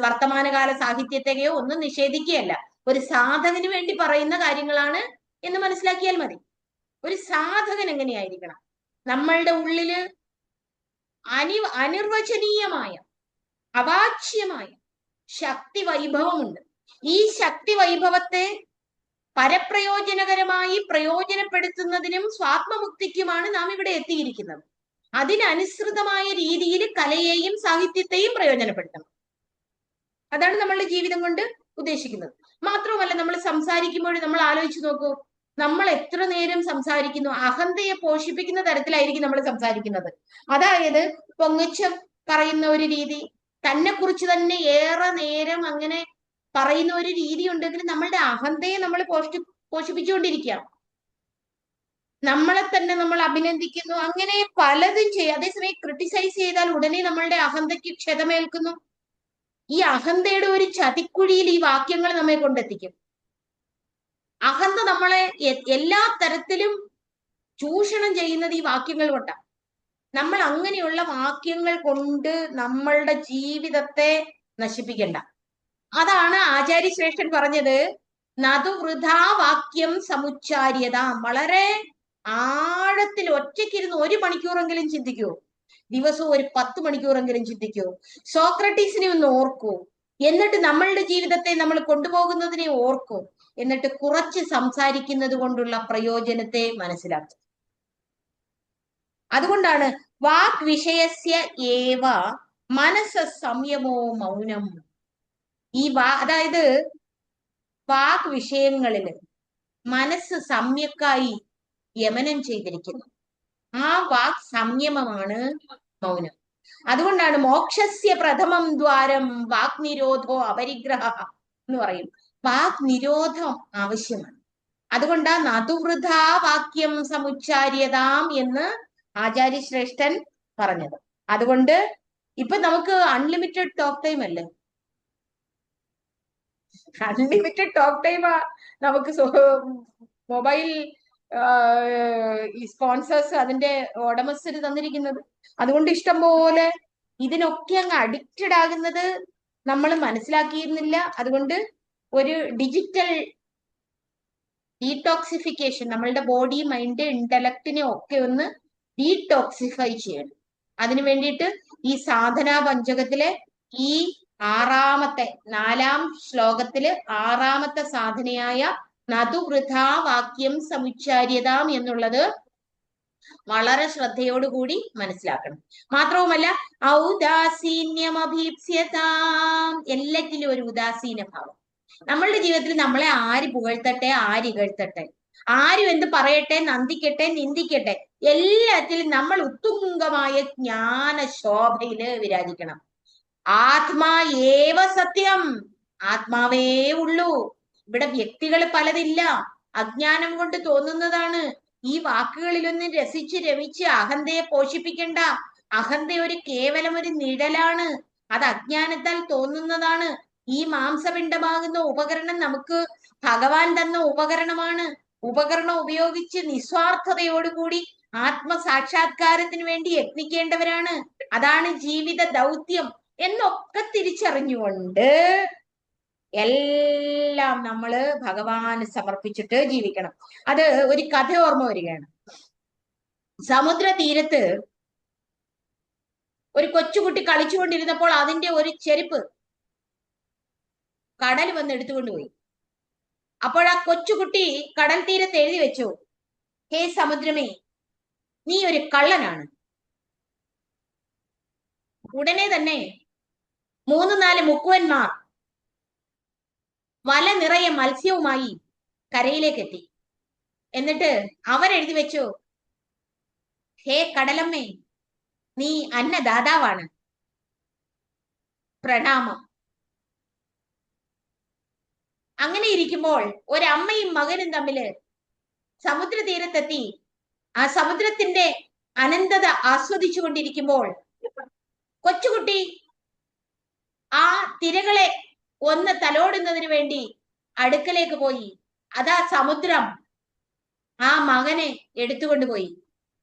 വർത്തമാനകാല സാഹിത്യത്തെയോ ഒന്നും നിഷേധിക്കുകയല്ല, ഒരു സാധകന് വേണ്ടി പറയുന്ന കാര്യങ്ങളാണ് എന്ന് മനസ്സിലാക്കിയാൽ മതി. ഒരു സാധകൻ എങ്ങനെയായിരിക്കണം? നമ്മളുടെ ഉള്ളില് അനിർവചനീയമായ, അവാച്യമായ ശക്തി വൈഭവമുണ്ട്. ഈ ശക്തി വൈഭവത്തെ പരപ്രയോജനകരമായി പ്രയോജനപ്പെടുത്തുന്നതിനും സ്വാത്മമുക്തിക്കുമാണ് നാം ഇവിടെ എത്തിയിരിക്കുന്നത്. അതിനനുസൃതമായ രീതിയിൽ കലയെയും സാഹിത്യത്തെയും പ്രയോജനപ്പെടുത്തണം. അതാണ് നമ്മളുടെ ജീവിതം കൊണ്ട് ഉദ്ദേശിക്കുന്നത്. മാത്രവുമല്ല, നമ്മൾ സംസാരിക്കുമ്പോൾ നമ്മൾ ആലോചിച്ച് നോക്കൂ, നമ്മൾ എത്ര നേരം സംസാരിക്കുന്നു, അഹന്തയെ പോഷിപ്പിക്കുന്ന തരത്തിലായിരിക്കും നമ്മൾ സംസാരിക്കുന്നത്. അതായത് പൊങ്ങച്ചം പറയുന്ന ഒരു രീതി, തന്നെ കുറിച്ച് തന്നെ ഏറെ നേരം അങ്ങനെ പറയുന്ന ഒരു രീതി ഉണ്ടെങ്കിൽ നമ്മളുടെ അഹന്തയെ നമ്മൾ പോഷിപ്പിച്ചുകൊണ്ടിരിക്കുക. നമ്മളെ തന്നെ നമ്മൾ അഭിനന്ദിക്കുന്നു, അങ്ങനെ പലതും ചെയ്യും. അതേസമയം ക്രിട്ടിസൈസ് ചെയ്താൽ ഉടനെ നമ്മളുടെ അഹന്തയ്ക്ക് ക്ഷതമേൽക്കുന്നു. ഈ അഹന്തയുടെ ഒരു ചതിക്കുഴിയിൽ ഈ വാക്യങ്ങൾ നമ്മെ കൊണ്ടെത്തിക്കും. അഹന്ത നമ്മളെ എല്ലാ തരത്തിലും ചൂഷണം ചെയ്യുന്നത് ഈ വാക്യങ്ങൾ കൊണ്ടാണ്. നമ്മൾ അങ്ങനെയുള്ള വാക്യങ്ങൾ കൊണ്ട് നമ്മളുടെ ജീവിതത്തെ നശിപ്പിക്കണ്ട. അതാണ് ആചാര്യശ്രേഷ്ഠൻ പറഞ്ഞത്, നതു വൃഥാ വാക്യം സമുച്ചാര്യത. വളരെ ആഴത്തിൽ ഒറ്റയ്ക്കിരുന്ന് 1 മണിക്കൂറെങ്കിലും ചിന്തിക്കൂ, ദിവസവും ഒരു 10 മണിക്കൂറെങ്കിലും ചിന്തിക്കൂ. സോക്രട്ടീസിനെ ഒന്ന് ഓർക്കൂ, എന്നിട്ട് നമ്മളുടെ ജീവിതത്തെ നമ്മൾ കൊണ്ടുപോകുന്നതിനെ ഓർക്കൂ, എന്നിട്ട് കുറച്ച് സംസാരിക്കുന്നത് കൊണ്ടുള്ള പ്രയോജനത്തെ മനസ്സിലാക്കും. അതുകൊണ്ടാണ് വാക് വിഷയസ്യ ഏവ മനസ്സ സംയമോ മൗനം. ഈ അതായത് വാക് വിഷയങ്ങളില് മനസ്സ് സമ്യക്കായി യമനം ചെയ്തിരിക്കുന്നു. ആ വാക് സംയമമാണ് മൗനം. അതുകൊണ്ടാണ് മോക്ഷസ്യ പ്രഥമം ദ്വാരം വാക് നിരോധോ അപരിഗ്രഹ എന്ന് പറയും. വാക് നിരോധം ആവശ്യമാണ്. അതുകൊണ്ടാ നതുവൃഥാ വാക്യം സമുച്ചാര്യതാം എന്ന് ആചാര്യശ്രേഷ്ഠൻ പറഞ്ഞത്. അതുകൊണ്ട് ഇപ്പൊ നമുക്ക് അൺലിമിറ്റഡ് ടോക്ക് ടൈം അല്ലേ, അൺലിമിറ്റഡ് ടോക്ക് ടൈമാ നമുക്ക് മൊബൈൽ ഈ സ്പോൺസേഴ്സ്, അതിന്റെ ഉടമസ്ഥര് തന്നിരിക്കുന്നത്. അതുകൊണ്ട് ഇഷ്ടം പോലെ ഇതിനൊക്കെ അങ്ങ് അഡിക്റ്റഡ് ആകുന്നത് നമ്മൾ മനസ്സിലാക്കിയിരുന്നില്ല. അതുകൊണ്ട് ഒരു ഡിജിറ്റൽ ഡീടോക്സിഫിക്കേഷൻ, നമ്മളുടെ ബോഡി, മൈൻഡ്, ഇന്റലക്റ്റിനെ ഒക്കെ ഒന്ന് ഡീടോക്സിഫൈ ചെയ്യണം. അതിനു വേണ്ടിയിട്ട് ഈ സാധനാ പഞ്ചകത്തിലെ ഈ 4ാം ശ്ലോകത്തില് 6ാമത്തെ സാധനയായ നതുവൃഥാ വാക്യം സമുച്ചാര്യതാം എന്നുള്ളത് വളരെ ശ്രദ്ധയോടുകൂടി മനസ്സിലാക്കണം. മാത്രവുമല്ല ഔദാസീന്യമഭീപ്സ്യതാം, എല്ലാറ്റിലും ഒരു ഉദാസീന ഭാവം. നമ്മളുടെ ജീവിതത്തിൽ നമ്മളെ ആര് പുകഴ്ത്തട്ടെ, ആര് ഇകഴ്ത്തട്ടെ, ആരും എന്ത് പറയട്ടെ, നന്ദിക്കട്ടെ, നിന്ദിക്കട്ടെ, എല്ലാത്തിലും നമ്മൾ ഉത്തുംഗമായ ജ്ഞാന ശോഭയില് വിരാജിക്കണം. ആത്മാ ഏവ സത്യം, ആത്മാവേ ഉള്ളൂ. ഇവിടെ വ്യക്തികൾ പലതില്ല, അജ്ഞാനം കൊണ്ട് തോന്നുന്നതാണ്. ഈ വാക്കുകളിലൊന്നും രസിച്ച് രമിച്ച് അഹന്തയെ പോഷിപ്പിക്കണ്ട. അഹന്ത കേവലം ഒരു നിഴലാണ്, അത് അജ്ഞാനത്താൽ തോന്നുന്നതാണ്. ഈ മാംസപിണ്ഡമാകുന്ന ഉപകരണം നമുക്ക് ഭഗവാൻ തന്ന ഉപകരണമാണ്. ഉപകരണം ഉപയോഗിച്ച് നിസ്വാർത്ഥതയോടുകൂടി ആത്മസാക്ഷാത്കാരത്തിന് വേണ്ടി യത്നിക്കേണ്ടവരാണ്. അതാണ് ജീവിത ദൗത്യം എന്നൊക്കെ തിരിച്ചറിഞ്ഞുകൊണ്ട് എല്ലാം നമ്മള് ഭഗവാന് സമർപ്പിച്ചിട്ട് ജീവിക്കണം. അത് ഒരു കഥ ഓർമ്മ വരികയാണ്. സമുദ്ര തീരത്ത് ഒരു കൊച്ചുകുട്ടി കളിച്ചുകൊണ്ടിരുന്നപ്പോൾ അതിന്റെ ഒരു ചെരുപ്പ് കടൽ വന്ന് എടുത്തുകൊണ്ട് പോയി. അപ്പോൾ ആ കൊച്ചുകുട്ടി കടൽ തീരത്ത് എഴുതി വെച്ചു, ഹേ സമുദ്രമേ, നീ ഒരു കള്ളനാണ്. ഉടനെ തന്നെ 3-4 മുക്കുവന്മാർ വല നിറയെ മത്സ്യവുമായി കരയിലേക്ക് എത്തി. എന്നിട്ട് അവരെഴുതി വെച്ചു, ഹേ കടലമ്മേ, നീ അന്നദാതാവാണ്, പ്രണാമം. അങ്ങനെ ഇരിക്കുമ്പോൾ ഒരമ്മയും മകനും തമ്മില് സമുദ്ര തീരത്തെത്തി ആ സമുദ്രത്തിന്റെ അനന്തത ആസ്വദിച്ചു കൊണ്ടിരിക്കുമ്പോൾ കൊച്ചുകുട്ടി ആ തിരകളെ ഒന്ന് തലോടുന്നതിന് വേണ്ടി അടുക്കലേക്ക് പോയി. അതാ സമുദ്രം ആ മകനെ എടുത്തുകൊണ്ടുപോയി.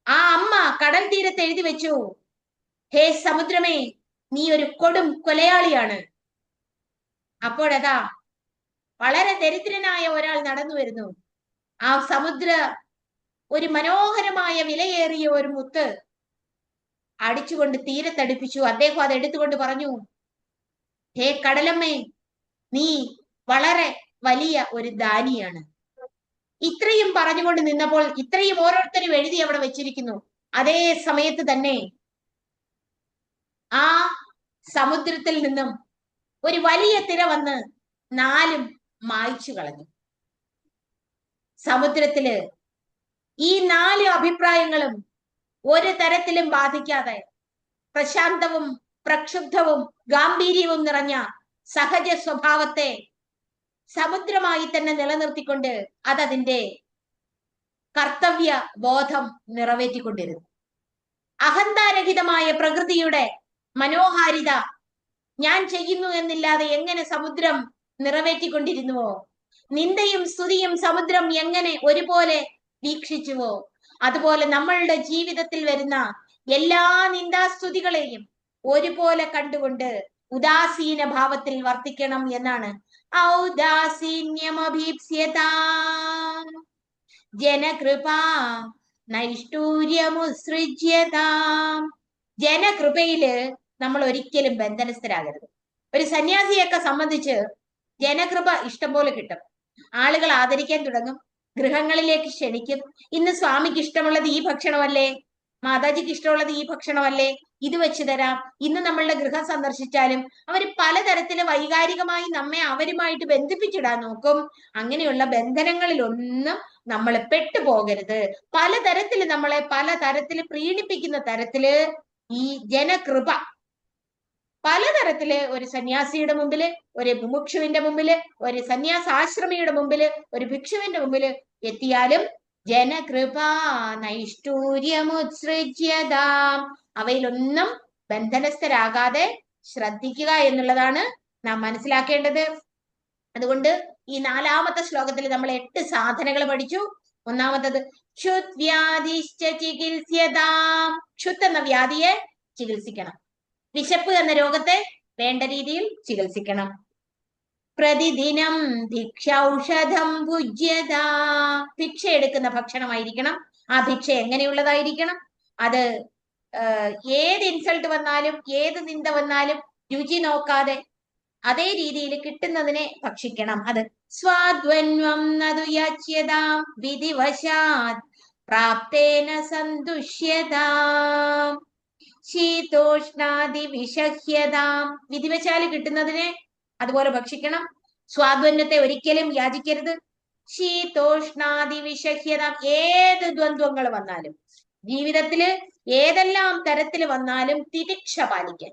ആ അമ്മ കടൽ തീരത്ത് എഴുതി വെച്ചു, ഹേ സമുദ്രമേ, നീ ഒരു കൊടും കൊലയാളിയാണ്. അപ്പോഴതാ വളരെ ദരിദ്രനായ ഒരാൾ നടന്നു വരുന്നു. ആ സമുദ്ര ഒരു മനോഹരമായ വിലയേറിയ ഒരു മുത്ത് അടിച്ചുകൊണ്ട് തീരത്തടുപ്പിച്ചു. അദ്ദേഹം അത് എടുത്തുകൊണ്ട് പറഞ്ഞു, ഹേ കടലമ്മേ, നീ വളരെ വലിയ ഒരു ദാനിയാണ്. ഇത്രയും പറഞ്ഞുകൊണ്ട് നിന്നപ്പോൾ ഇത്രയും ഓരോരുത്തരും എഴുതി അവിടെ വെച്ചിരിക്കുന്നു. അതേ സമയത്ത് തന്നെ ആ സമുദ്രത്തിൽ നിന്നും ഒരു വലിയ തിര വന്ന് 4 മായ്ച്ചു കളഞ്ഞു. സമുദ്രത്തില് ഈ 4 അഭിപ്രായങ്ങളും ഒരു തരത്തിലും ബാധിക്കാതെ പ്രശാന്തവും പ്രക്ഷുബ്ധവും ഗാംഭീര്യവും നിറഞ്ഞ സഹജ സ്വഭാവത്തെ സമുദ്രമായി തന്നെ നിലനിർത്തിക്കൊണ്ട് അതതിന്റെ കർത്തവ്യ ബോധം നിറവേറ്റിക്കൊണ്ടിരുന്നു. അഹന്താരഹിതമായ പ്രകൃതിയുടെ മനോഹാരിത ഞാൻ ചെയ്യുന്നു എന്നില്ലാതെ എങ്ങനെ സമുദ്രം നിറവേറ്റിക്കൊണ്ടിരുന്നുവോ, നിന്ദയും സ്തുതിയും സമുദ്രം എങ്ങനെ ഒരുപോലെ വീക്ഷിച്ചുവോ, അതുപോലെ നമ്മളുടെ ജീവിതത്തിൽ വരുന്ന എല്ലാ നിന്ദാസ്തുതികളെയും ഒരുപോലെ കണ്ടുകൊണ്ട് ഉദാസീന ഭാവത്തിൽ വർത്തിക്കണം എന്നാണ്. ഔദാസീന്യമഭീപ്സ്യതാം ജനകൃപാ നൈഷ്ഠൂര്യമുസൃജ്യതാം. ജനകൃപയില് നമ്മൾ ഒരിക്കലും ബന്ധനസ്ഥരാകരുത്. ഒരു സന്യാസിയൊക്കെ സംബന്ധിച്ച് ജനകൃപ ഇഷ്ടം പോലെ കിട്ടും. ആളുകൾ ആദരിക്കാൻ തുടങ്ങും, ഗൃഹങ്ങളിലേക്ക് ക്ഷണിക്കും. ഇന്ന് സ്വാമിക്ക് ഇഷ്ടമുള്ളത് ഈ ഭക്ഷണമല്ലേ, മാതാജിക്ക് ഇഷ്ടമുള്ളത് ഈ ഭക്ഷണമല്ലേ, ഇത് വെച്ച് തരാം. ഇന്ന് നമ്മളുടെ ഗൃഹം സന്ദർശിച്ചാലും അവർ പലതരത്തില് വൈകാരികമായി നമ്മെ അവരുമായിട്ട് ബന്ധിപ്പിച്ചിടാൻ നോക്കും. അങ്ങനെയുള്ള ബന്ധനങ്ങളിലൊന്നും നമ്മൾ പെട്ടുപോകരുത്. പലതരത്തില് നമ്മളെ പലതരത്തില് പ്രീണിപ്പിക്കുന്ന തരത്തില് ഈ ജനകൃപ പലതരത്തില് ഒരു സന്യാസിയുടെ മുമ്പില്, ഒരു മുമുക്ഷുവിന്റെ മുമ്പില്, ഒരു സന്യാസാശ്രമിയുടെ മുമ്പില്, ഒരു ഭിക്ഷുവിന്റെ മുമ്പില് എത്തിയാലും ജനകൃപാ നൈഷ്ഠൂര്യമുത്സൃജ്യതാം, അവയിലൊന്നും ബന്ധനസ്ഥരാകാതെ ശ്രദ്ധിക്കുക എന്നുള്ളതാണ് നാം മനസ്സിലാക്കേണ്ടത്. അതുകൊണ്ട് ഈ 4ാമത്തെ ശ്ലോകത്തിൽ നമ്മൾ 8 സാധനകൾ പഠിച്ചു. ഒന്നാമത്തത് ക്ഷുത് വ്യാധിശ്ച ചികിത്സ്യതാം, ക്ഷുത്ത് എന്ന വ്യാധിയെ ചികിത്സിക്കണം. വിശപ്പ് എന്ന രോഗത്തെ വേണ്ട രീതിയിൽ ചികിത്സിക്കണം. പ്രതിദിനം ഭിക്ഷൗഷധം ഭുജ്യത, ഭിക്ഷ എടുക്കുന്ന ഭക്ഷണമായിരിക്കണം. ആ ഭിക്ഷ എങ്ങനെയുള്ളതായിരിക്കണം? അത് ഏത് ഇൻസൾട്ട് വന്നാലും ഏത് നിന്ദ വന്നാലും രുചി നോക്കാതെ അതേ രീതിയിൽ കിട്ടുന്നതിനെ ഭക്ഷിക്കണം. അത് സ്വാദ്വന്വം നതു യാച്യതാം വിധിവശാത് പ്രാപ്തേന സന്തുഷ്യതാം ശീതോഷ്ണാദി വിഷഹ്യതാം, വിധിവശാല് കിട്ടുന്നതിനെ അതുപോലെ ഭക്ഷിക്കണം. സ്വാദ്വന്യത്തെ ഒരിക്കലും യാചിക്കരുത്. ശീതോഷ്ണാദി വിഷഹ്യത. ഏത് ദ്വന്ദ്വങ്ങൾ വന്നാലും, ജീവിതത്തില് ഏതെല്ലാം തരത്തിൽ വന്നാലും തിതിക്ഷ പാലിക്കാൻ.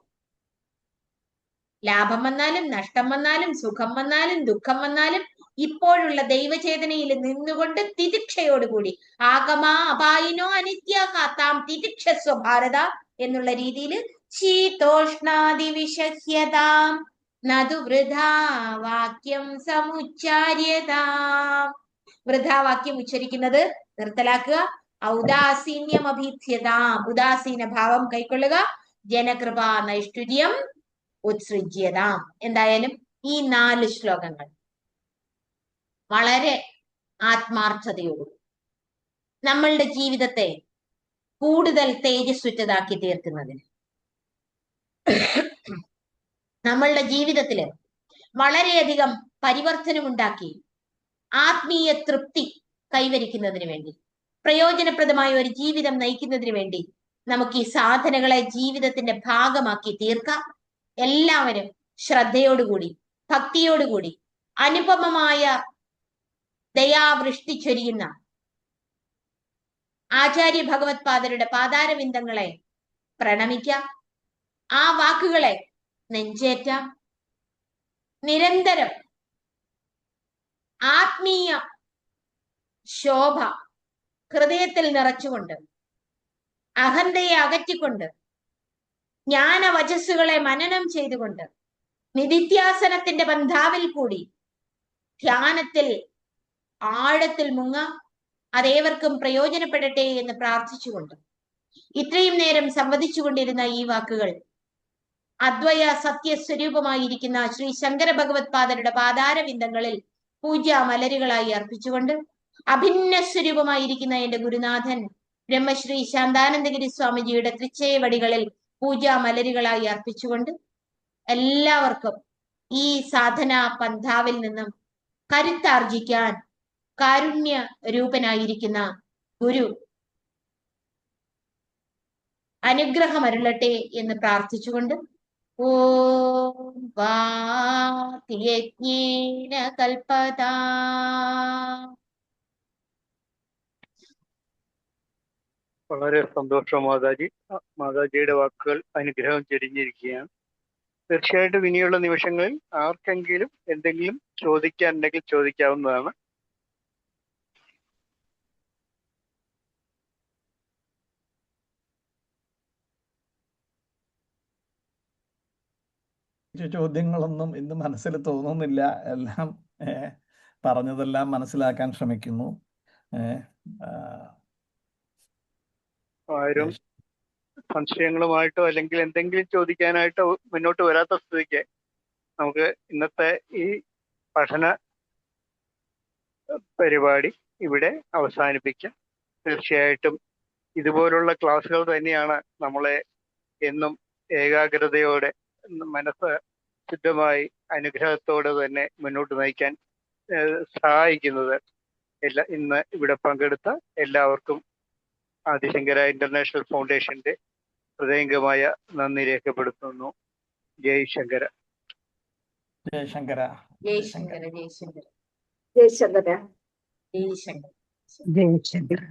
ലാഭം വന്നാലും നഷ്ടം വന്നാലും സുഖം വന്നാലും ദുഃഖം വന്നാലും ഇപ്പോഴുള്ള ദൈവചേതനയിൽ നിന്നുകൊണ്ട് തിതിക്ഷയോടുകൂടി ആഗമാ അപായിനോ അനിത്യാകാത്താം തിതിക്ഷസ്വ ഭാരത എന്നുള്ള രീതിയിൽ ശീതോഷ്ണാദി വിഷഹ്യതാം നതു വൃഥാ വാക്യം സമുച്ചാര്യതാം. വൃഥാവാക്യം ഉച്ചരിക്കുന്നത് നിർത്തലാക്കുക. ഔദാസീന്യം അഭീത്യതാം. ഉദാസീന ഭാവം കൈക്കൊള്ളുക. ജനകൃപ നൈഷ്ഠുര്യം ഉത്സൃജ്യതാം. എന്തായാലും ഈ 4 ശ്ലോകങ്ങൾ വളരെ ആത്മാർത്ഥതയോടും നമ്മളുടെ ജീവിതത്തെ കൂടുതൽ തേജസ്സുറ്റതാക്കി തീർക്കുന്നതിന്, നമ്മളുടെ ജീവിതത്തില് വളരെയധികം പരിവർത്തനമുണ്ടാക്കി ആത്മീയ തൃപ്തി കൈവരിക്കുന്നതിന് വേണ്ടി, പ്രയോജനപ്രദമായ ഒരു ജീവിതം നയിക്കുന്നതിന് വേണ്ടി നമുക്ക് ഈ സാധനകളെ ജീവിതത്തിന്റെ ഭാഗമാക്കി തീർക്കാം. എല്ലാവരും ശ്രദ്ധയോടുകൂടി ഭക്തിയോടുകൂടി അനുപമമായ ദയാവൃഷ്ടി ചൊരിയുന്ന ആചാര്യ ഭഗവത് പാദരുടെ പാതാരവിന്ദങ്ങളെ പ്രണമിക്കാം. ആ വാക്കുകളെ നെഞ്ചേറ്റാം. നിരന്തരം ആത്മീയ ശോഭ ഹൃദയത്തിൽ നിറച്ചുകൊണ്ട്, അഹന്തയെ അകറ്റിക്കൊണ്ട്, ജ്ഞാനവചസ്സുകളെ മനനം ചെയ്തുകൊണ്ട്, നിധിധ്യാസനത്തിന്റെ ബന്ധാവിൽ കൂടി ധ്യാനത്തിൽ ആഴത്തിൽ മുങ്ങാം. അതേവർക്കും പ്രയോജനപ്പെടട്ടെ എന്ന് പ്രാർത്ഥിച്ചുകൊണ്ട് ഇത്രയും നേരം സംവദിച്ചുകൊണ്ടിരുന്ന ഈ വാക്കുകൾ അദ്വയ സത്യസ്വരൂപമായിരിക്കുന്ന ശ്രീ ശങ്കര ഭഗവത് പാദരുടെ പാതാരവിന്ദങ്ങളിൽ പൂജാ മലരുകളായി അർപ്പിച്ചുകൊണ്ട്, അഭിന്ന സ്വരൂപമായിരിക്കുന്ന എന്റെ ഗുരുനാഥൻ ബ്രഹ്മശ്രീ ശാന്താനന്ദഗിരി സ്വാമിജിയുടെ തൃച്ചേവടികളിൽ പൂജാ മലരുകളായി അർപ്പിച്ചുകൊണ്ട് എല്ലാവർക്കും ഈ സാധനാ പന്ഥാവിൽ നിന്നും കരുത്താർജിക്കാൻ കാരുണ്യ രൂപനായിരിക്കുന്ന ഗുരു അനുഗ്രഹമരുളട്ടെ എന്ന് പ്രാർത്ഥിച്ചുകൊണ്ട് ഓം വാക്യജ്ഞേന കൽപ്പതാ. വളരെ സന്തോഷം മാതാജി. മാതാജിയുടെ വാക്കുകൾ അനുഗ്രഹം ചൊരിഞ്ഞിരിക്കുകയാണ്. തീർച്ചയായിട്ടും ഇനിയുള്ള നിമിഷങ്ങളിൽ ആർക്കെങ്കിലും എന്തെങ്കിലും ചോദിക്കാനുണ്ടെങ്കിൽ ചോദിക്കാവുന്നതാണ്. ചോദ്യങ്ങളൊന്നും ഇന്ന് മനസ്സിൽ തോന്നുന്നില്ല. എല്ലാം പറഞ്ഞതെല്ലാം മനസ്സിലാക്കാൻ ശ്രമിക്കുന്നു. ആരും സംശയങ്ങളുമായിട്ടോ അല്ലെങ്കിൽ എന്തെങ്കിലും ചോദിക്കാനായിട്ടോ മുന്നോട്ട് വരാത്ത സ്ഥിതിക്ക് നമുക്ക് ഇന്നത്തെ ഈ പഠന പരിപാടി ഇവിടെ അവസാനിപ്പിക്കാം. തീർച്ചയായിട്ടും ഇതുപോലുള്ള ക്ലാസ്സുകൾ തന്നെയാണ് നമ്മളെ എന്നും ഏകാഗ്രതയോടെ മനസ്സ് ശുദ്ധമായി അനുഗ്രഹത്തോടെ തന്നെ മുന്നോട്ട് നയിക്കാൻ സഹായിക്കുന്നത്. ഇന്ന് ഇവിടെ പങ്കെടുത്ത എല്ലാവർക്കും ആദിശങ്കര ഇന്റർനാഷണൽ ഫൗണ്ടേഷന്റെ ഹൃദയംഗമായ നന്ദി രേഖപ്പെടുത്തുന്നു. ജയ് ശങ്കര. ജയ് ശങ്കര. ജയ് ശങ്കര. ജയ് ശങ്കര. ജയ് ശങ്കര. ജയ് ശങ്കര. ജയ് ശങ്കര.